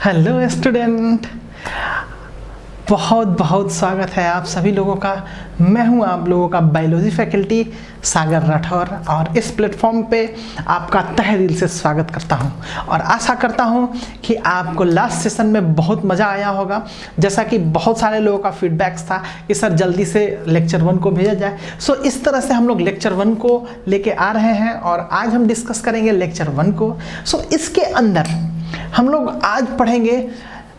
Hello student, बहुत बहुत स्वागत है आप सभी लोगों का। मैं हूं आप लोगों का बायोलॉजी फैकल्टी सागर राठौर और इस प्लेटफॉर्म पे आपका तहे दिल से स्वागत करता हूं और आशा करता हूं कि आपको लास्ट सेशन में बहुत मज़ा आया होगा। जैसा कि बहुत सारे लोगों का फीडबैक्स था कि सर जल्दी से लेक्चर 1 को भेजा जाए। सो इस तरह से हम लोग लेक्चर 1 को लेके आ रहे हैं और आज हम डिस्कस करेंगे लेक्चर 1 को। सो इसके अंदर हम लोग आज पढ़ेंगे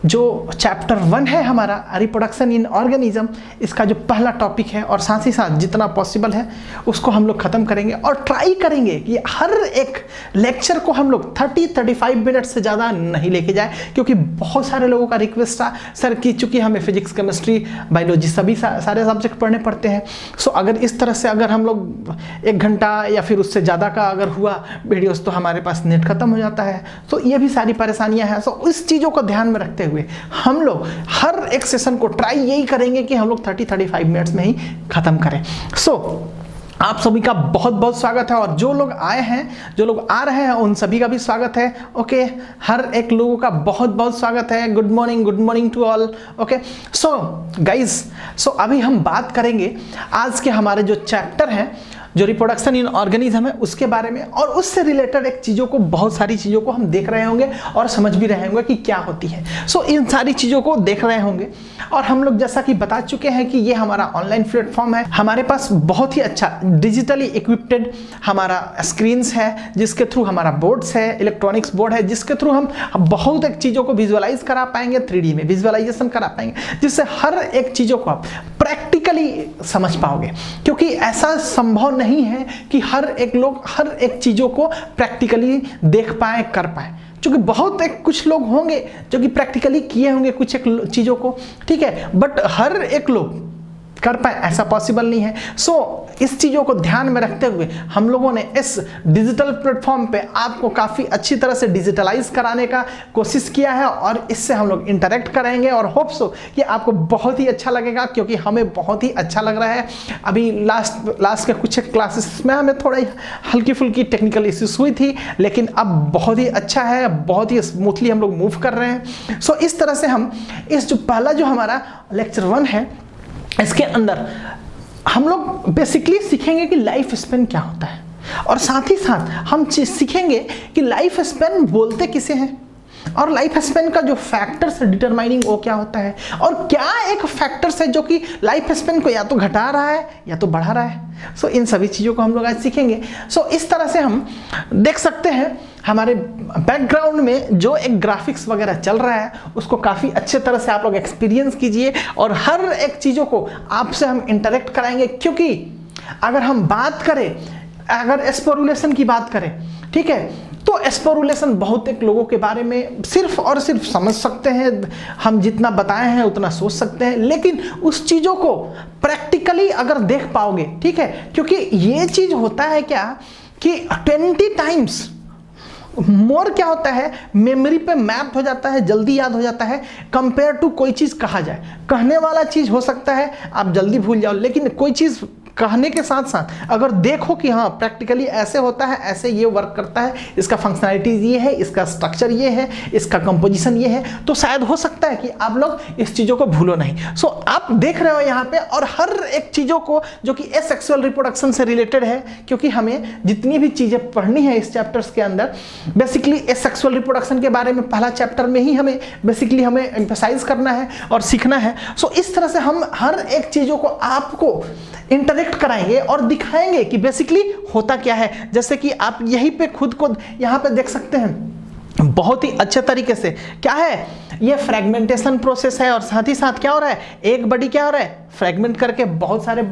जो चैप्टर 1 है हमारा रिप्रोडक्शन इन ऑर्गेनिज्म, इसका जो पहला टॉपिक है और साथ ही साथ जितना पॉसिबल है उसको हम लोग ख़त्म करेंगे और ट्राई करेंगे कि हर एक लेक्चर को हम लोग 30-35 मिनट से ज़्यादा नहीं लेके जाए, क्योंकि बहुत सारे लोगों का रिक्वेस्ट था सर कि चूँकि हमें फिजिक्स केमिस्ट्री बायोलॉजी सभी सारे सब्जेक्ट पढ़ने पड़ते हैं। सो अगर इस तरह से अगर हम लोग 1 घंटा या फिर उससे ज़्यादा का अगर हुआ वीडियोज़ तो हमारे पास नेट ख़त्म हो जाता है। तो ये भी सारी परेशानियाँ हैं। सो इस चीज़ों को ध्यान में रखते हुए हम लोग हर एक सेशन को ट्राई यही करेंगे कि हम लोग 30-35 मिनट्स में ही खत्म करें। सो आप सभी का बहुत बहुत स्वागत है और जो लोग आए हैं, जो लोग आ रहे हैं, उन सभी का भी स्वागत है। ओके, हर एक लोगों का बहुत बहुत स्वागत है। Good morning to all. Okay, so guys, so अभी हम बात करेंगे आज के हमारे जो चैप्टर हैं, जो रिप्रोडक्शन इन ऑर्गेनिज्म है उसके बारे में, और उससे रिलेटेड एक चीज़ों को, बहुत सारी चीज़ों को हम देख रहे होंगे और समझ भी रहे होंगे कि क्या होती है। सो इन सारी चीज़ों को देख रहे होंगे और हम लोग जैसा कि बता चुके हैं कि ये हमारा ऑनलाइन प्लेटफॉर्म है। हमारे पास बहुत ही अच्छा डिजिटली इक्विप्ड हमारा स्क्रीन्स है, जिसके थ्रू हमारा बोर्ड्स है, इलेक्ट्रॉनिक्स बोर्ड है, जिसके थ्रू हम बहुत एक चीज़ों को विजुअलाइज करा पाएंगे, 3D में विजुअलाइजेशन करा पाएंगे, जिससे हर एक चीज़ों को आप प्रैक्टिकली समझ पाओगे। क्योंकि ऐसा संभव नहीं है कि हर एक लोग हर एक चीज़ों को प्रैक्टिकली देख पाए, कर पाए, क्योंकि बहुत एक कुछ लोग होंगे जो कि प्रैक्टिकली किए होंगे कुछ एक चीज़ों को, ठीक है, बट हर एक लोग कर पाए ऐसा पॉसिबल नहीं है। सो इस चीज़ों को ध्यान में रखते हुए हम लोगों ने इस डिजिटल प्लेटफॉर्म पे आपको काफ़ी अच्छी तरह से डिजिटलाइज कराने का कोशिश किया है और इससे हम लोग इंटरेक्ट करेंगे और होप सो कि आपको बहुत ही अच्छा लगेगा, क्योंकि हमें बहुत ही अच्छा लग रहा है। अभी लास्ट के कुछ क्लासेस में हमें थोड़ा हल्की फुल्की टेक्निकल इश्यूज हुई थी, लेकिन अब बहुत ही अच्छा है, बहुत ही स्मूथली हम लोग मूव कर रहे हैं। सो इस तरह से हम इस जो पहला जो हमारा लेक्चर 1 है, इसके अंदर हम लोग बेसिकली सीखेंगे कि लाइफ स्पेन क्या होता है, और साथ ही साथ हम सीखेंगे कि लाइफ स्पेन बोलते किसे हैं और लाइफ स्पेन का जो फैक्टर्स है डिटरमाइनिंग वो क्या होता है, और क्या एक फैक्टर्स है जो कि लाइफ स्पेन को या तो घटा रहा है या तो बढ़ा रहा है। सो इन सभी चीज़ों को हम लोग आज सीखेंगे। सो इस तरह से हम देख सकते हैं हमारे बैकग्राउंड में जो एक ग्राफिक्स वगैरह चल रहा है उसको काफ़ी अच्छे तरह से आप लोग एक्सपीरियंस कीजिए और हर एक चीज़ों को आपसे हम इंटरेक्ट कराएंगे। क्योंकि अगर हम बात करें, अगर स्पोरुलेशन की बात करें, ठीक है, तो स्पोरुलेशन बहुत एक लोगों के बारे में सिर्फ और सिर्फ समझ सकते हैं, हम जितना बताए हैं उतना सोच सकते हैं, लेकिन उस चीज़ों को प्रैक्टिकली अगर देख पाओगे, ठीक है, क्योंकि ये चीज़ होता है क्या कि 20 टाइम्स मोर क्या होता है, मेमोरी पे मैप हो जाता है, जल्दी याद हो जाता है कंपेयर टू कोई चीज़ कहा जाए। कहने वाला चीज़ हो सकता है आप जल्दी भूल जाओ, लेकिन कोई चीज़ कहने के साथ साथ अगर देखो कि हाँ प्रैक्टिकली ऐसे होता है, ऐसे ये वर्क करता है, इसका फंक्शनैलिटीज ये है, इसका स्ट्रक्चर ये है, इसका कंपोजिशन ये है, तो शायद हो सकता है कि आप लोग इस चीज़ों को भूलो नहीं। सो आप देख रहे हो यहाँ पे, और हर एक चीज़ों को जो कि एसेक्सुअल रिप्रोडक्शन से रिलेटेड है, क्योंकि हमें जितनी भी चीज़ें पढ़नी है इस चैप्टर्स के अंदर, बेसिकली एसेक्सुअल रिप्रोडक्शन के बारे में पहला चैप्टर में ही हमें बेसिकली हमें एम्फसाइज करना है और सीखना है। सो इस तरह से हम हर एक चीज़ों को आपको इंटरेक्ट कराएंगे और दिखाएंगे कि बेसिकली होता क्या है। जैसे कि आप यहीं पे खुद को यहाँ पे देख सकते हैं बहुत ही अच्छे तरीके से, क्या है ये फ्रेगमेंटेशन प्रोसेस है, और साथ ही साथ क्या हो रहा है, एक बॉडी क्या हो रहा है फ्रेगमेंट करके बहुत सारे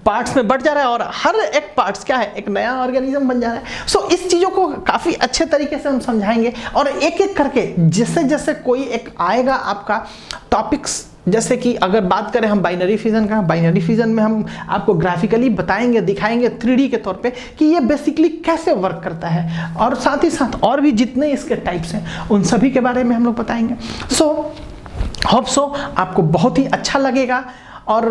पार्ट्स में बढ़ जा रहा है, और हर एक पार्ट्स क्या है एक नया ऑर्गेनिज्म बन जा रहा है। सो इस चीज़ों को काफ़ी अच्छे तरीके से हम समझाएंगे और एक एक करके जैसे जैसे कोई एक आएगा आपका टॉपिक्स, जैसे कि अगर बात करें हम बाइनरी फिजन का, बाइनरी फिजन में हम आपको ग्राफिकली बताएंगे, दिखाएंगे 3D के तौर पे कि ये बेसिकली कैसे वर्क करता है, और साथ ही साथ और भी जितने इसके टाइप्स हैं उन सभी के बारे में हम लोग बताएंगे। सो होप सो आपको बहुत ही अच्छा लगेगा। और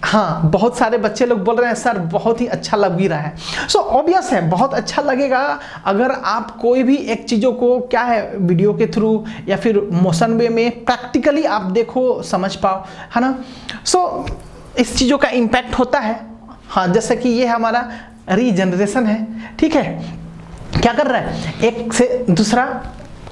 हाँ, बहुत सारे बच्चे लोग बोल रहे हैं सर बहुत ही अच्छा लग भी रहा है। सो ऑब्वियस है बहुत अच्छा लगेगा अगर आप कोई भी एक चीज़ों को क्या है वीडियो के थ्रू या फिर मोशन वे में प्रैक्टिकली आप देखो समझ पाओ, है ना। सो इस चीज़ों का इम्पैक्ट होता है। हाँ, जैसे कि ये हमारा रीजनरेशन है, ठीक है, क्या कर रहा है, एक से दूसरा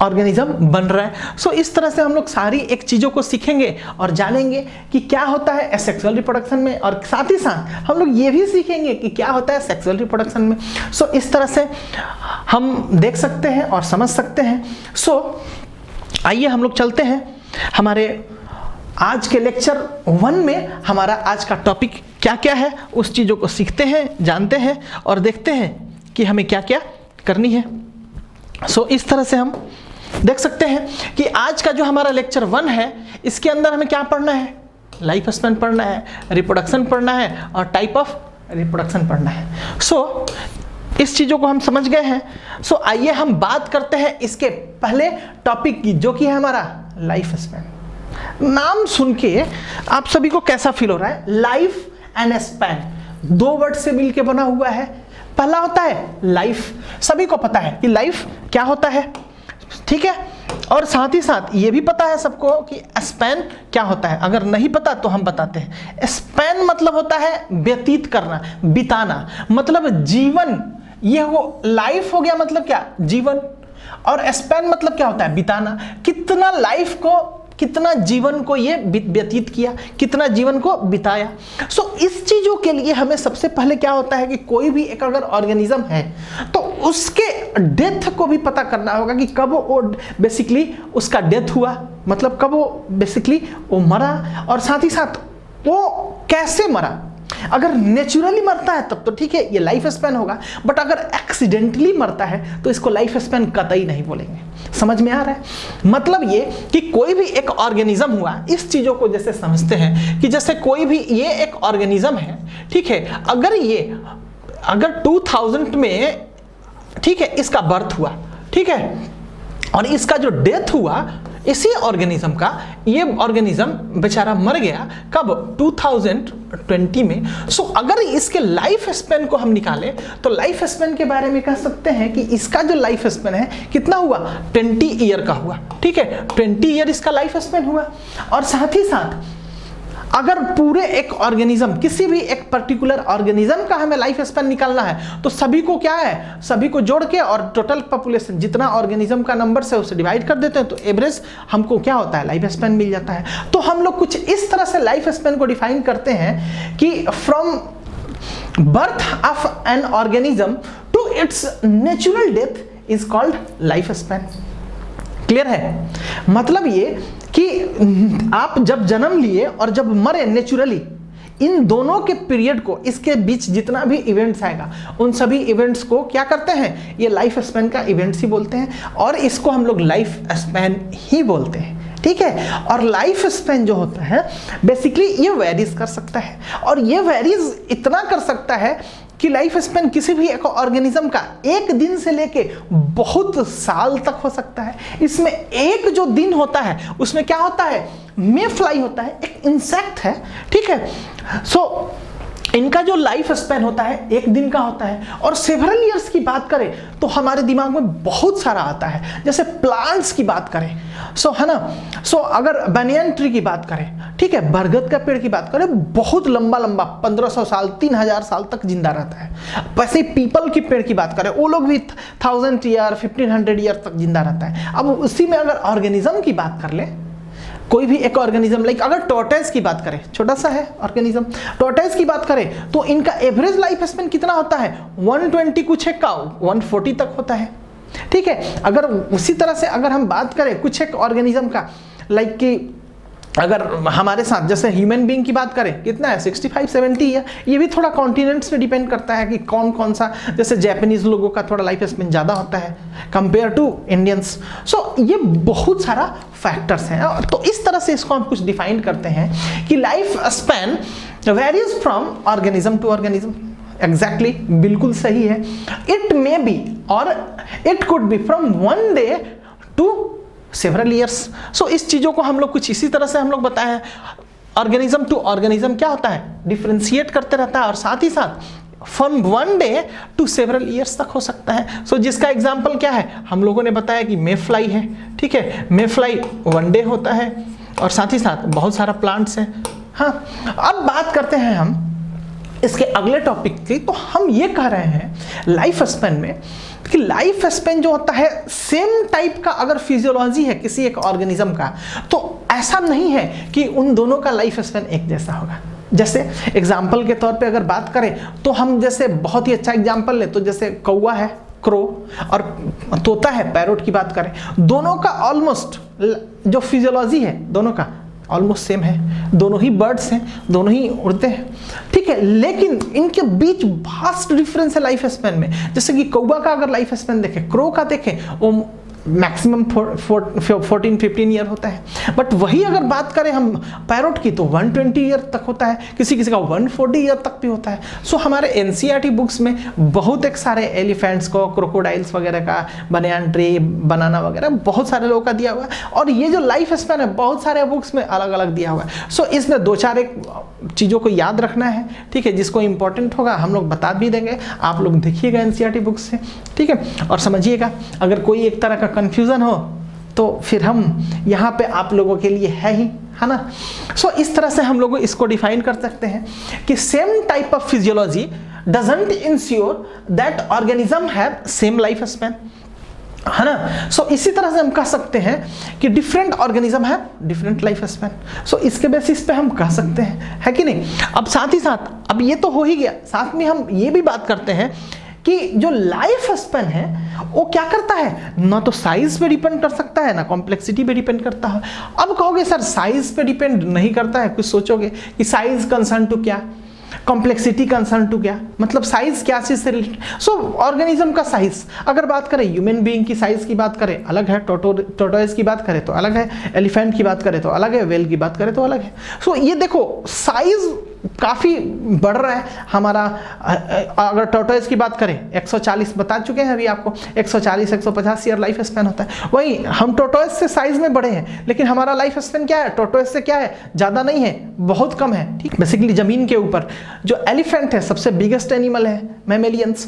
ऑर्गेनिज्म बन रहा है। सो इस तरह से हम लोग सारी एक चीज़ों को सीखेंगे और जानेंगे कि क्या होता है एसेक्सुअल रिप्रोडक्शन में, और साथ ही साथ हम लोग ये भी सीखेंगे कि क्या होता है सेक्सुअल रिप्रोडक्शन में। सो इस तरह से हम देख सकते हैं और समझ सकते हैं। सो आइए हम लोग चलते हैं हमारे आज के लेक्चर 1 में। हमारा आज का टॉपिक क्या क्या है उस चीज़ों को सीखते हैं, जानते हैं और देखते हैं कि हमें क्या क्या करनी है। सो इस तरह से हम देख सकते हैं कि आज का जो हमारा लेक्चर 1 है इसके अंदर हमें क्या पढ़ना है, लाइफ स्पैन पढ़ना है, रिप्रोडक्शन पढ़ना है और टाइप ऑफ रिप्रोडक्शन पढ़ना है। सो इस चीज़ों को हम समझ गए हैं। सो आइए हम बात करते हैं इसके पहले टॉपिक की, जो कि है हमारा लाइफ स्पैन। नाम सुन के आप सभी को कैसा फील हो रहा है? लाइफ एंड स्पैन 2 वर्ड से मिलके बना हुआ है। पहला होता है लाइफ, सभी को पता है कि लाइफ क्या होता है, ठीक है, और साथ ही साथ ये भी पता है सबको कि स्पैन क्या होता है। अगर नहीं पता तो हम बताते हैं। स्पैन मतलब होता है व्यतीत करना, बिताना, मतलब जीवन। ये वो लाइफ हो गया मतलब क्या, जीवन, और स्पैन मतलब क्या होता है, बिताना। कितना लाइफ को, कितना जीवन को ये व्यतीत किया, कितना जीवन को बिताया। सो इस चीज़ों के लिए हमें सबसे पहले क्या होता है कि कोई भी एक अगर ऑर्गेनिज्म है तो उसके डेथ को भी पता करना होगा कि कब वो बेसिकली उसका डेथ हुआ, मतलब कब वो बेसिकली वो मरा, और साथ ही साथ वो कैसे मरा। अगर नेचुरली मरता है तब तो ठीक है, ये लाइफ स्पैन होगा, बट अगर एक्सीडेंटली मरता है तो इसको लाइफ स्पैन कतई नहीं बोलेंगे। समझ में आ रहा है? मतलब ये कि कोई भी एक ऑर्गेनिज्म हुआ, इस चीज़ों को जैसे समझते हैं कि जैसे कोई भी ये एक ऑर्गेनिज्म है, ठीक है, अगर 2000 में, ठीक है, इसका बर्थ हुआ, ठीक है, और इसका जो डेथ हुआ इसी ऑर्गेनिज्म का, ये ऑर्गेनिज्म बेचारा मर गया कब, 2020 में। सो अगर इसके लाइफ स्पैन को हम निकालें तो लाइफ स्पैन के बारे में कह सकते हैं कि इसका जो लाइफ स्पैन है कितना हुआ, 20 ईयर का हुआ, ठीक है, 20 ईयर इसका लाइफ स्पैन हुआ। और साथ ही साथ अगर पूरे एक ऑर्गेनिज्म, किसी भी एक पर्टिकुलर ऑर्गेनिज्म का हमें लाइफ स्पैन निकालना है तो सभी को क्या है, सभी को जोड़ के और टोटल पॉपुलेशन जितना ऑर्गेनिज्म का नंबर से उसे डिवाइड कर देते हैं तो एवरेज हमको क्या होता है, लाइफ स्पैन मिल जाता है। तो हम लोग कुछ इस तरह से लाइफ स्पैन को डिफाइन करते हैं कि from birth of an organism to its natural death is called life span. Clear है? मतलब ये कि आप जब जन्म लिए और जब मरे नेचुरली, इन दोनों के पीरियड को, इसके बीच जितना भी इवेंट्स आएगा उन सभी इवेंट्स को क्या करते हैं, ये लाइफ स्पैन का इवेंट्स ही बोलते हैं, और इसको हम लोग लाइफ स्पैन ही बोलते हैं, ठीक है। और लाइफ स्पैन जो होता है बेसिकली ये वेरीज कर सकता है, और ये वेरीज इतना कर सकता है कि लाइफ स्पैन किसी भी एक ऑर्गेनिज्म का 1 दिन से लेके बहुत साल तक हो सकता है। इसमें एक जो दिन होता है उसमें क्या होता है, मे फ्लाई होता है, एक इंसेक्ट है, ठीक है। सो इनका जो लाइफ स्पैन होता है 1 दिन का होता है। और सेवरल ईयर्स की बात करें तो हमारे दिमाग में बहुत सारा आता है, जैसे प्लांट्स की बात करें, सो है ना। सो अगर बैनियन ट्री की बात करें, ठीक है, बरगद का पेड़ की बात करें, बहुत लंबा लंबा 1500 साल 3000 साल तक जिंदा रहता है। वैसे ही पीपल की पेड़ की बात करें, वो लोग भी 1000 ईयर 1500 ईयर तक जिंदा रहता है। अब उसी में अगर ऑर्गेनिज्म की बात कर ले, कोई भी एक ऑर्गेनिज्म, लाइक अगर टॉर्टोइज की बात करें, छोटा सा है ऑर्गेनिज्म, टॉर्टोइज की बात करें तो इनका एवरेज लाइफ स्पैन कितना होता है, 120 कुछ एक का 140 तक होता है, ठीक है। अगर उसी तरह से अगर हम बात करें कुछ एक ऑर्गेनिज्म का, लाइक कि अगर हमारे साथ जैसे ह्यूमन बीइंग की बात करें कितना है, 65-70 है। ये भी थोड़ा कॉन्टिनेंट्स पे डिपेंड करता है कि कौन कौन सा, जैसे जापानीज लोगों का थोड़ा लाइफ स्पैन ज़्यादा होता है कंपेयर टू इंडियंस। सो ये बहुत सारा फैक्टर्स हैं, तो इस तरह से इसको हम कुछ डिफाइन करते हैं कि life span varies from organism to organism. Exactly, बिल्कुल सही है। इट मे बी और it could be from 1 day to several years. So इस चीज़ों को हम लोग कुछ इसी तरह से हम लोग बताए हैं। ऑर्गेनिज्म टू ऑर्गेनिज्म क्या होता है, डिफरेंशिएट करते रहता है और साथ ही साथ from 1 day to several years तक हो सकता है। सो जिसका एग्जाम्पल क्या है, हम लोगों ने बताया कि मे फ्लाई है, ठीक है, मे फ्लाई 1 डे होता है और साथ ही साथ बहुत सारा प्लांट्स है। हाँ, अब बात करते हैं हम इसके अगले टॉपिक की। तो हम ये कह रहे हैं लाइफ स्पेन में कि लाइफ स्पेन जो होता है सेम टाइप का अगर फिजियोलॉजी है किसी एक ऑर्गेनिज्म का, तो ऐसा नहीं है कि उन दोनों का लाइफ स्पेन एक जैसा होगा। जैसे एग्जाम्पल के तौर पे अगर बात करें तो हम जैसे बहुत ही अच्छा एग्जाम्पल ले तो जैसे कौवा है क्रो और तोता है पैरोट की बात करें, दोनों का ऑलमोस्ट जो फिजियोलॉजी है दोनों का ऑलमोस्ट सेम है, दोनों ही बर्ड्स हैं, दोनों ही उड़ते हैं, ठीक है, लेकिन इनके बीच वास्ट डिफरेंस है लाइफ स्पेन में। जैसे कि कौवा का अगर लाइफ स्पेन देखें, क्रो का देखें, वो मैक्सिमम 14-15 ईयर होता है, बट वही अगर बात करें हम पैरोट की तो 120 ईयर तक होता है, किसी किसी का 140 ईयर तक भी होता है। सो हमारे एनसीईआरटी बुक्स में बहुत एक सारे एलिफेंट्स को, क्रोकोडाइल्स वगैरह का, बनियान ट्री, बनाना वगैरह बहुत सारे लोगों का दिया हुआ है और ये जो लाइफ स्पैन है बहुत सारे बुक्स में अलग अलग दिया हुआ है। सो इसमें 2-4 एक चीज़ों को याद रखना है, ठीक है, जिसको इंपॉर्टेंट होगा हम लोग बता भी देंगे, आप लोग देखिएगा एनसीईआरटी बुक्स से, ठीक है, और समझिएगा। अगर कोई एक तरह का कंफ्यूजन हो तो फिर हम यहाँ पे आप लोगों के लिए है ही, है ना। सो इस तरह से हम लोग इसको डिफाइन कर सकते हैं कि same type of physiology doesn't ensure that organism have same life span, है ना। सो इसी तरह से हम कह सकते हैं कि डिफरेंट ऑर्गेनिज्म है डिफरेंट लाइफ स्पैन। सो इसके बेसिस पे हम कह सकते हैं, है कि नहीं। अब साथ ही साथ, अब ये तो हो ही गया, साथ में हम ये भी बात करते हैं कि जो लाइफ स्पैन है वो क्या करता है, ना तो साइज पे डिपेंड कर सकता है ना कॉम्प्लेक्सिटी पे डिपेंड करता है। अब कहोगे सर साइज पे डिपेंड नहीं करता है, कुछ सोचोगे कि साइज कंसर्न टू क्या, कॉम्प्लेक्सिटी कंसर्न टू क्या, मतलब साइज क्या चीज से रिलेटेड। सो ऑर्गेनिज्म का साइज अगर बात करें, ह्यूमन बीइंग की साइज की बात करें अलग है, टोटोइज की बात करें तो अलग है, एलिफेंट की बात करें तो अलग है, वेल की बात करें तो अलग है। सो ये देखो साइज काफी बढ़ रहा है हमारा। अगर टोटोइज की बात करें 140 बता चुके हैं अभी आपको, 140-150 ईयर लाइफ स्पैन होता है। वही हम टोटोइज से साइज में बड़े हैं, लेकिन हमारा लाइफ स्पैन क्या है, टोटोइज से क्या है, ज्यादा नहीं है, बहुत कम है, ठीक। बेसिकली जमीन के ऊपर जो एलिफेंट है सबसे बिगेस्ट एनिमल है, मैमेलियंस।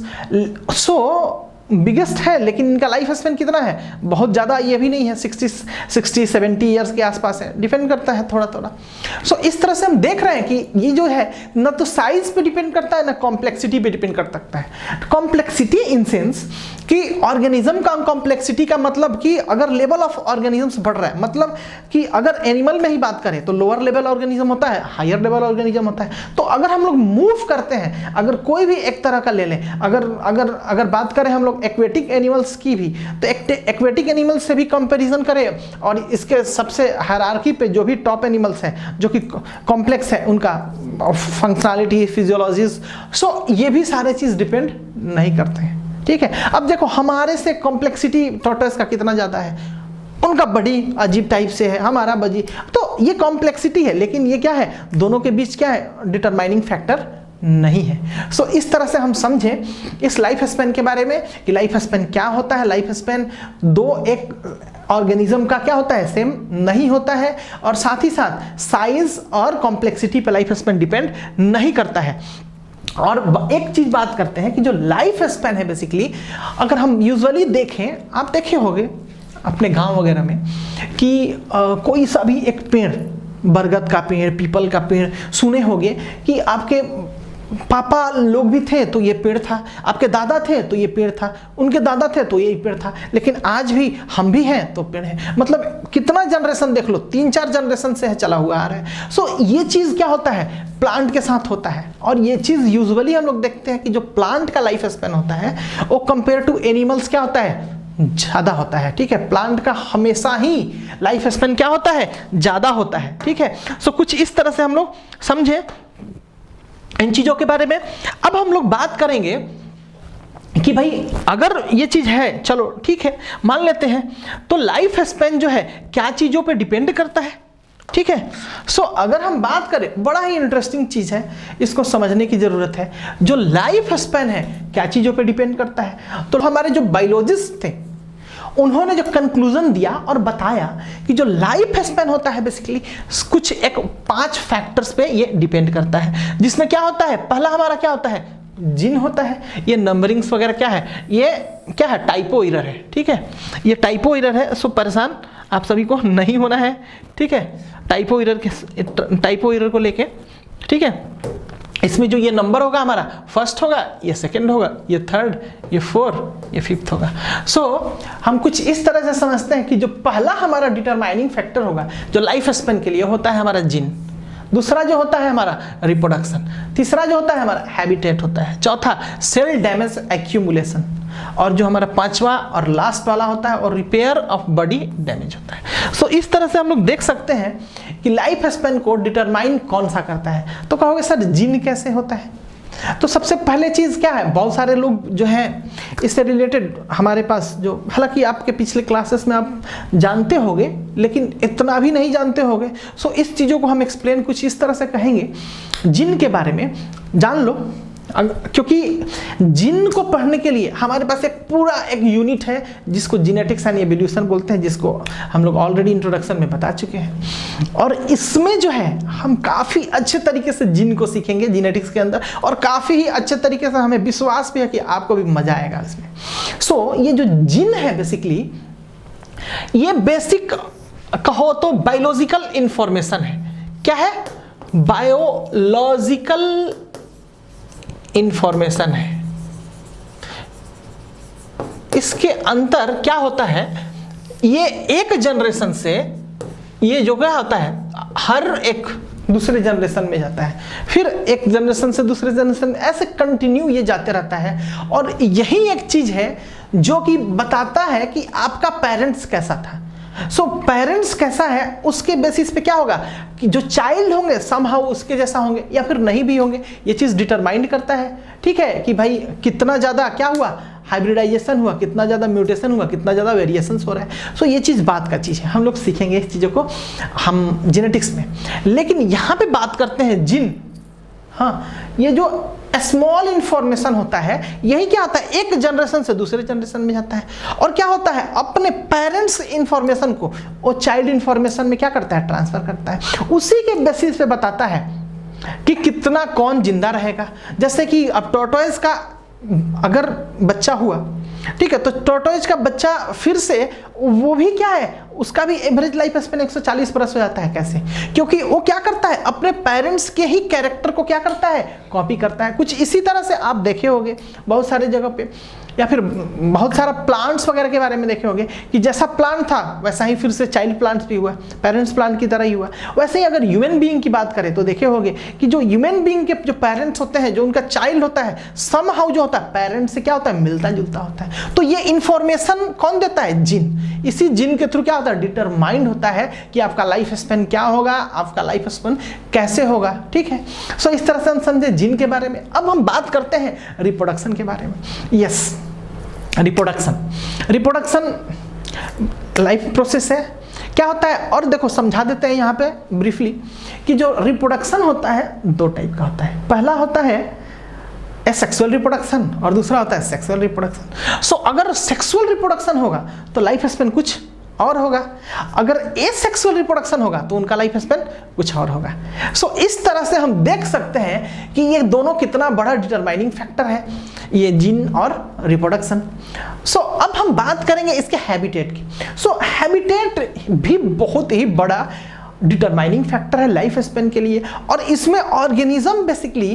सो बिगेस्ट है, लेकिन इनका लाइफ स्पैन कितना है, बहुत ज़्यादा ये भी नहीं है, 60-70 ईयर्स के आसपास है, डिपेंड करता है थोड़ा थोड़ा। सो इस तरह से हम देख रहे हैं कि ये जो है ना तो साइज पे डिपेंड करता है ना कॉम्प्लेक्सिटी पे डिपेंड कर सकता है। कॉम्प्लेक्सिटी इन सेंस कि ऑर्गेनिज्म का कॉम्प्लेक्सिटी का मतलब कि अगर लेवल ऑफ ऑर्गेनिजम्स बढ़ रहा है, मतलब कि अगर एनिमल में ही बात करें तो लोअर लेवल ऑर्गेनिज्म होता है, हायर लेवल ऑर्गेनिज्म होता है। तो अगर हम लोग मूव करते हैं, अगर कोई भी एक तरह का ले लें, अगर बात करें हम लोग एक्वेटिक एनिमल्स की भी, तो एक्वेटिक एनिमल्स से भी कंपैरिजन करें और इसके सबसे हायरार्की पे जो भी टॉप एनिमल्स हैं जो कि कॉम्प्लेक्स है उनका फंक्शनैलिटी, फिजियोलॉजीज, सो ये भी सारे चीज डिपेंड नहीं करते हैं, ठीक है। अब देखो हमारे से कॉम्प्लेक्सिटी टॉर्टोइस का कितना ज्यादा है, उनका बड़ी अजीब टाइप से है, हमारा बड़ी, तो ये कॉम्प्लेक्सिटी है, लेकिन ये क्या है, दोनों के बीच क्या है, डिटरमाइनिंग फैक्टर नहीं है। सो इस तरह से हम समझें इस लाइफ स्पैन के बारे में कि लाइफ स्पैन क्या होता है। लाइफ स्पैन एक ऑर्गेनिज्म का क्या होता है, सेम नहीं होता है, और साथ ही साथ साइज और कॉम्प्लेक्सिटी पर लाइफ स्पैन डिपेंड नहीं करता है। और एक चीज बात करते हैं कि जो लाइफ स्पैन है बेसिकली, अगर हम यूजुअली देखें, आप देखे होंगे अपने गांव वगैरह में कि कोई सा भी एक पेड़, बरगद का पेड़, पीपल का पेड़, सुने होंगे कि आपके पापा लोग भी थे तो ये पेड़ था, आपके दादा थे तो ये पेड़ था, उनके दादा थे तो ये पेड़ था, लेकिन आज भी हम भी हैं तो पेड़ है। मतलब कितना जनरेशन देख लो, 3-4 जनरेशन से चला हुआ आ रहा है। सो ये चीज क्या होता है, प्लांट के साथ होता है, और ये चीज यूजुअली हम लोग देखते हैं कि जो प्लांट का लाइफ स्पैन होता है वो कंपेयर टू एनिमल्स क्या होता है, ज्यादा होता है, ठीक है। प्लांट का हमेशा ही लाइफ स्पैन क्या होता है, ज्यादा होता है, ठीक है। सो कुछ इस तरह से हम लोग समझे इन चीजों के बारे में। अब हम लोग बात करेंगे कि भाई अगर ये चीज है, चलो ठीक है मान लेते हैं, तो लाइफ स्पैन जो है क्या चीजों पे डिपेंड करता है, ठीक है। सो अगर हम बात करें, बड़ा ही इंटरेस्टिंग चीज है, इसको समझने की जरूरत है। जो लाइफ स्पैन है क्या चीजों पे डिपेंड करता है, तो हमारे जो बायोलॉजिस्ट थे उन्होंने जो कंक्लूजन दिया और बताया कि जो लाइफ स्पैन होता है बेसिकली कुछ एक 5 फैक्टर्स पे ये डिपेंड करता है, जिसमें क्या होता है, पहला हमारा क्या होता है, जीन होता है। ये नंबरिंग्स वगैरह क्या है, ये क्या है, टाइपो एरर है, ठीक है, ये टाइपो एरर है। सो परेशान आप सभी को नहीं होना है, ठीक है, टाइपो एरर को लेके, ठीक है। इसमें जो ये नंबर होगा हमारा, फर्स्ट होगा, ये सेकंड होगा, ये थर्ड, ये फोर्थ, ये फिफ्थ होगा। सो हम कुछ इस तरह से समझते हैं कि जो पहला हमारा डिटरमाइनिंग फैक्टर होगा जो लाइफ स्पेन के लिए होता है हमारा जीन, दूसरा जो होता है हमारा रिप्रोडक्शन, तीसरा जो होता है हमारा हैबिटेट होता है, चौथा सेल डैमेज एक्यूमुलेशन, और जो हमारा पांचवा और लास्ट वाला होता है और रिपेयर ऑफ बॉडी डैमेज होता है। सो इस तरह से हम लोग देख सकते हैं कि लाइफ स्पेन को डिटरमाइन कौन सा करता है। तो कहोगे सर जीन कैसे होता है, तो सबसे पहले चीज क्या है, बहुत सारे लोग जो हैं इससे रिलेटेड हमारे पास, जो हालांकि आपके पिछले क्लासेस में आप जानते होंगे लेकिन इतना भी नहीं जानते होंगे। सो इस चीज़ों को हम एक्सप्लेन कुछ इस तरह से कहेंगे, जीन के बारे में जान लो, क्योंकि जीन को पढ़ने के लिए हमारे पास एक पूरा एक यूनिट है जिसको जीनेटिक्स एंड एवोल्यूशन बोलते हैं, जिसको हम लोग ऑलरेडी इंट्रोडक्शन में बता चुके हैं। और इसमें जो है हम काफ़ी अच्छे तरीके से जीन को सीखेंगे जीनेटिक्स के अंदर, और काफ़ी ही अच्छे तरीके से हमें विश्वास भी है कि आपको भी मजा आएगा इसमें। सो ये जो जीन है बेसिकली ये बेसिक कहो तो बायोलॉजिकल इंफॉर्मेशन है। क्या है, बायोलॉजिकल इंफॉर्मेशन है। इसके अंतर क्या होता है, ये एक जनरेशन से ये जो क्या होता है हर एक दूसरे जनरेशन में जाता है, फिर एक जनरेशन से दूसरे जनरेशन, ऐसे कंटिन्यू ये जाते रहता है। और यही एक चीज है जो कि बताता है कि आपका पेरेंट्स कैसा था। सो पेरेंट्स कैसा है उसके बेसिस पे क्या होगा कि जो चाइल्ड होंगे समहाउ उसके जैसा होंगे या फिर नहीं भी होंगे, ये चीज़ डिटरमाइन करता है, ठीक है, कि भाई कितना ज़्यादा क्या हुआ, हाइब्रिडाइजेशन हुआ, कितना ज़्यादा म्यूटेशन हुआ, कितना ज़्यादा वेरिएशंस हो रहा है। सो ये चीज़ बात का चीज़ है, हम लोग सीखेंगे इस चीज़ों को हम जेनेटिक्स में। लेकिन यहाँ पे बात करते हैं जीन। हाँ, ये जो स्मॉल इंफॉर्मेशन होता है यही क्या होता है, एक जनरेशन से दूसरे जनरेशन में जाता है, और क्या होता है अपने पेरेंट्स इंफॉर्मेशन को वो चाइल्ड इंफॉर्मेशन में क्या करता है, ट्रांसफर करता है। उसी के बेसिस पे बताता है कि कितना कौन जिंदा रहेगा। जैसे कि अब टॉर्टोइज का अगर बच्चा हुआ, ठीक है, तो टॉर्टोइज का बच्चा फिर से वो भी क्या है, उसका भी एवरेज लाइफ स्पेन 140 बरस हो जाता है। कैसे, क्योंकि वो क्या करता है अपने पेरेंट्स के ही कैरेक्टर को क्या करता है, कॉपी करता है। कुछ इसी तरह से आप देखे होंगे बहुत सारे जगह पे, या फिर बहुत सारा प्लांट्स वगैरह के बारे में देखे होंगे कि जैसा प्लांट था वैसा ही फिर से चाइल्ड प्लांट्स भी हुआ, पेरेंट्स प्लांट की तरह ही हुआ। वैसे ही अगर ह्यूमन बीइंग की बात करें तो देखे होंगे कि जो ह्यूमन बीइंग के जो पेरेंट्स होते हैं, जो उनका चाइल्ड होता है, समहाउ जो होता है पेरेंट्स से क्या होता है, मिलता जुलता होता है। तो ये इंफॉर्मेशन कौन देता है, जीन। इसी जीन के थ्रू क्या होता है, डिटरमाइंड होता है कि आपका लाइफ स्पेन क्या होगा, आपका लाइफ स्पेन कैसे होगा, ठीक है। सो इस तरह से हम समझे जीन के बारे में। अब हम बात करते हैं रिप्रोडक्शन के बारे में। यस, रिप्रोडक्शन लाइफ प्रोसेस है, क्या होता है, और देखो समझा देते हैं यहाँ पे ब्रीफली कि जो रिप्रोडक्शन होता है दो टाइप का होता है। पहला होता है एसेक्सुअल रिप्रोडक्शन और दूसरा होता है सेक्सुअल रिप्रोडक्शन। सो अगर सेक्सुअल रिप्रोडक्शन होगा तो लाइफ स्पेन कुछ और होगा, अगर एसेक्सुअल रिप्रोडक्शन होगा तो उनका लाइफ स्पेन कुछ और होगा। सो इस तरह से हम देख सकते हैं कि ये दोनों कितना बड़ा डिटरमाइनिंग फैक्टर है, ये जीन और रिप्रोडक्शन। सो अब हम बात करेंगे इसके हैबिटेट की। सो हैबिटेट भी बहुत ही बड़ा डिटरमाइनिंग फैक्टर है लाइफ स्पेन के लिए, और इसमें ऑर्गेनिज्म बेसिकली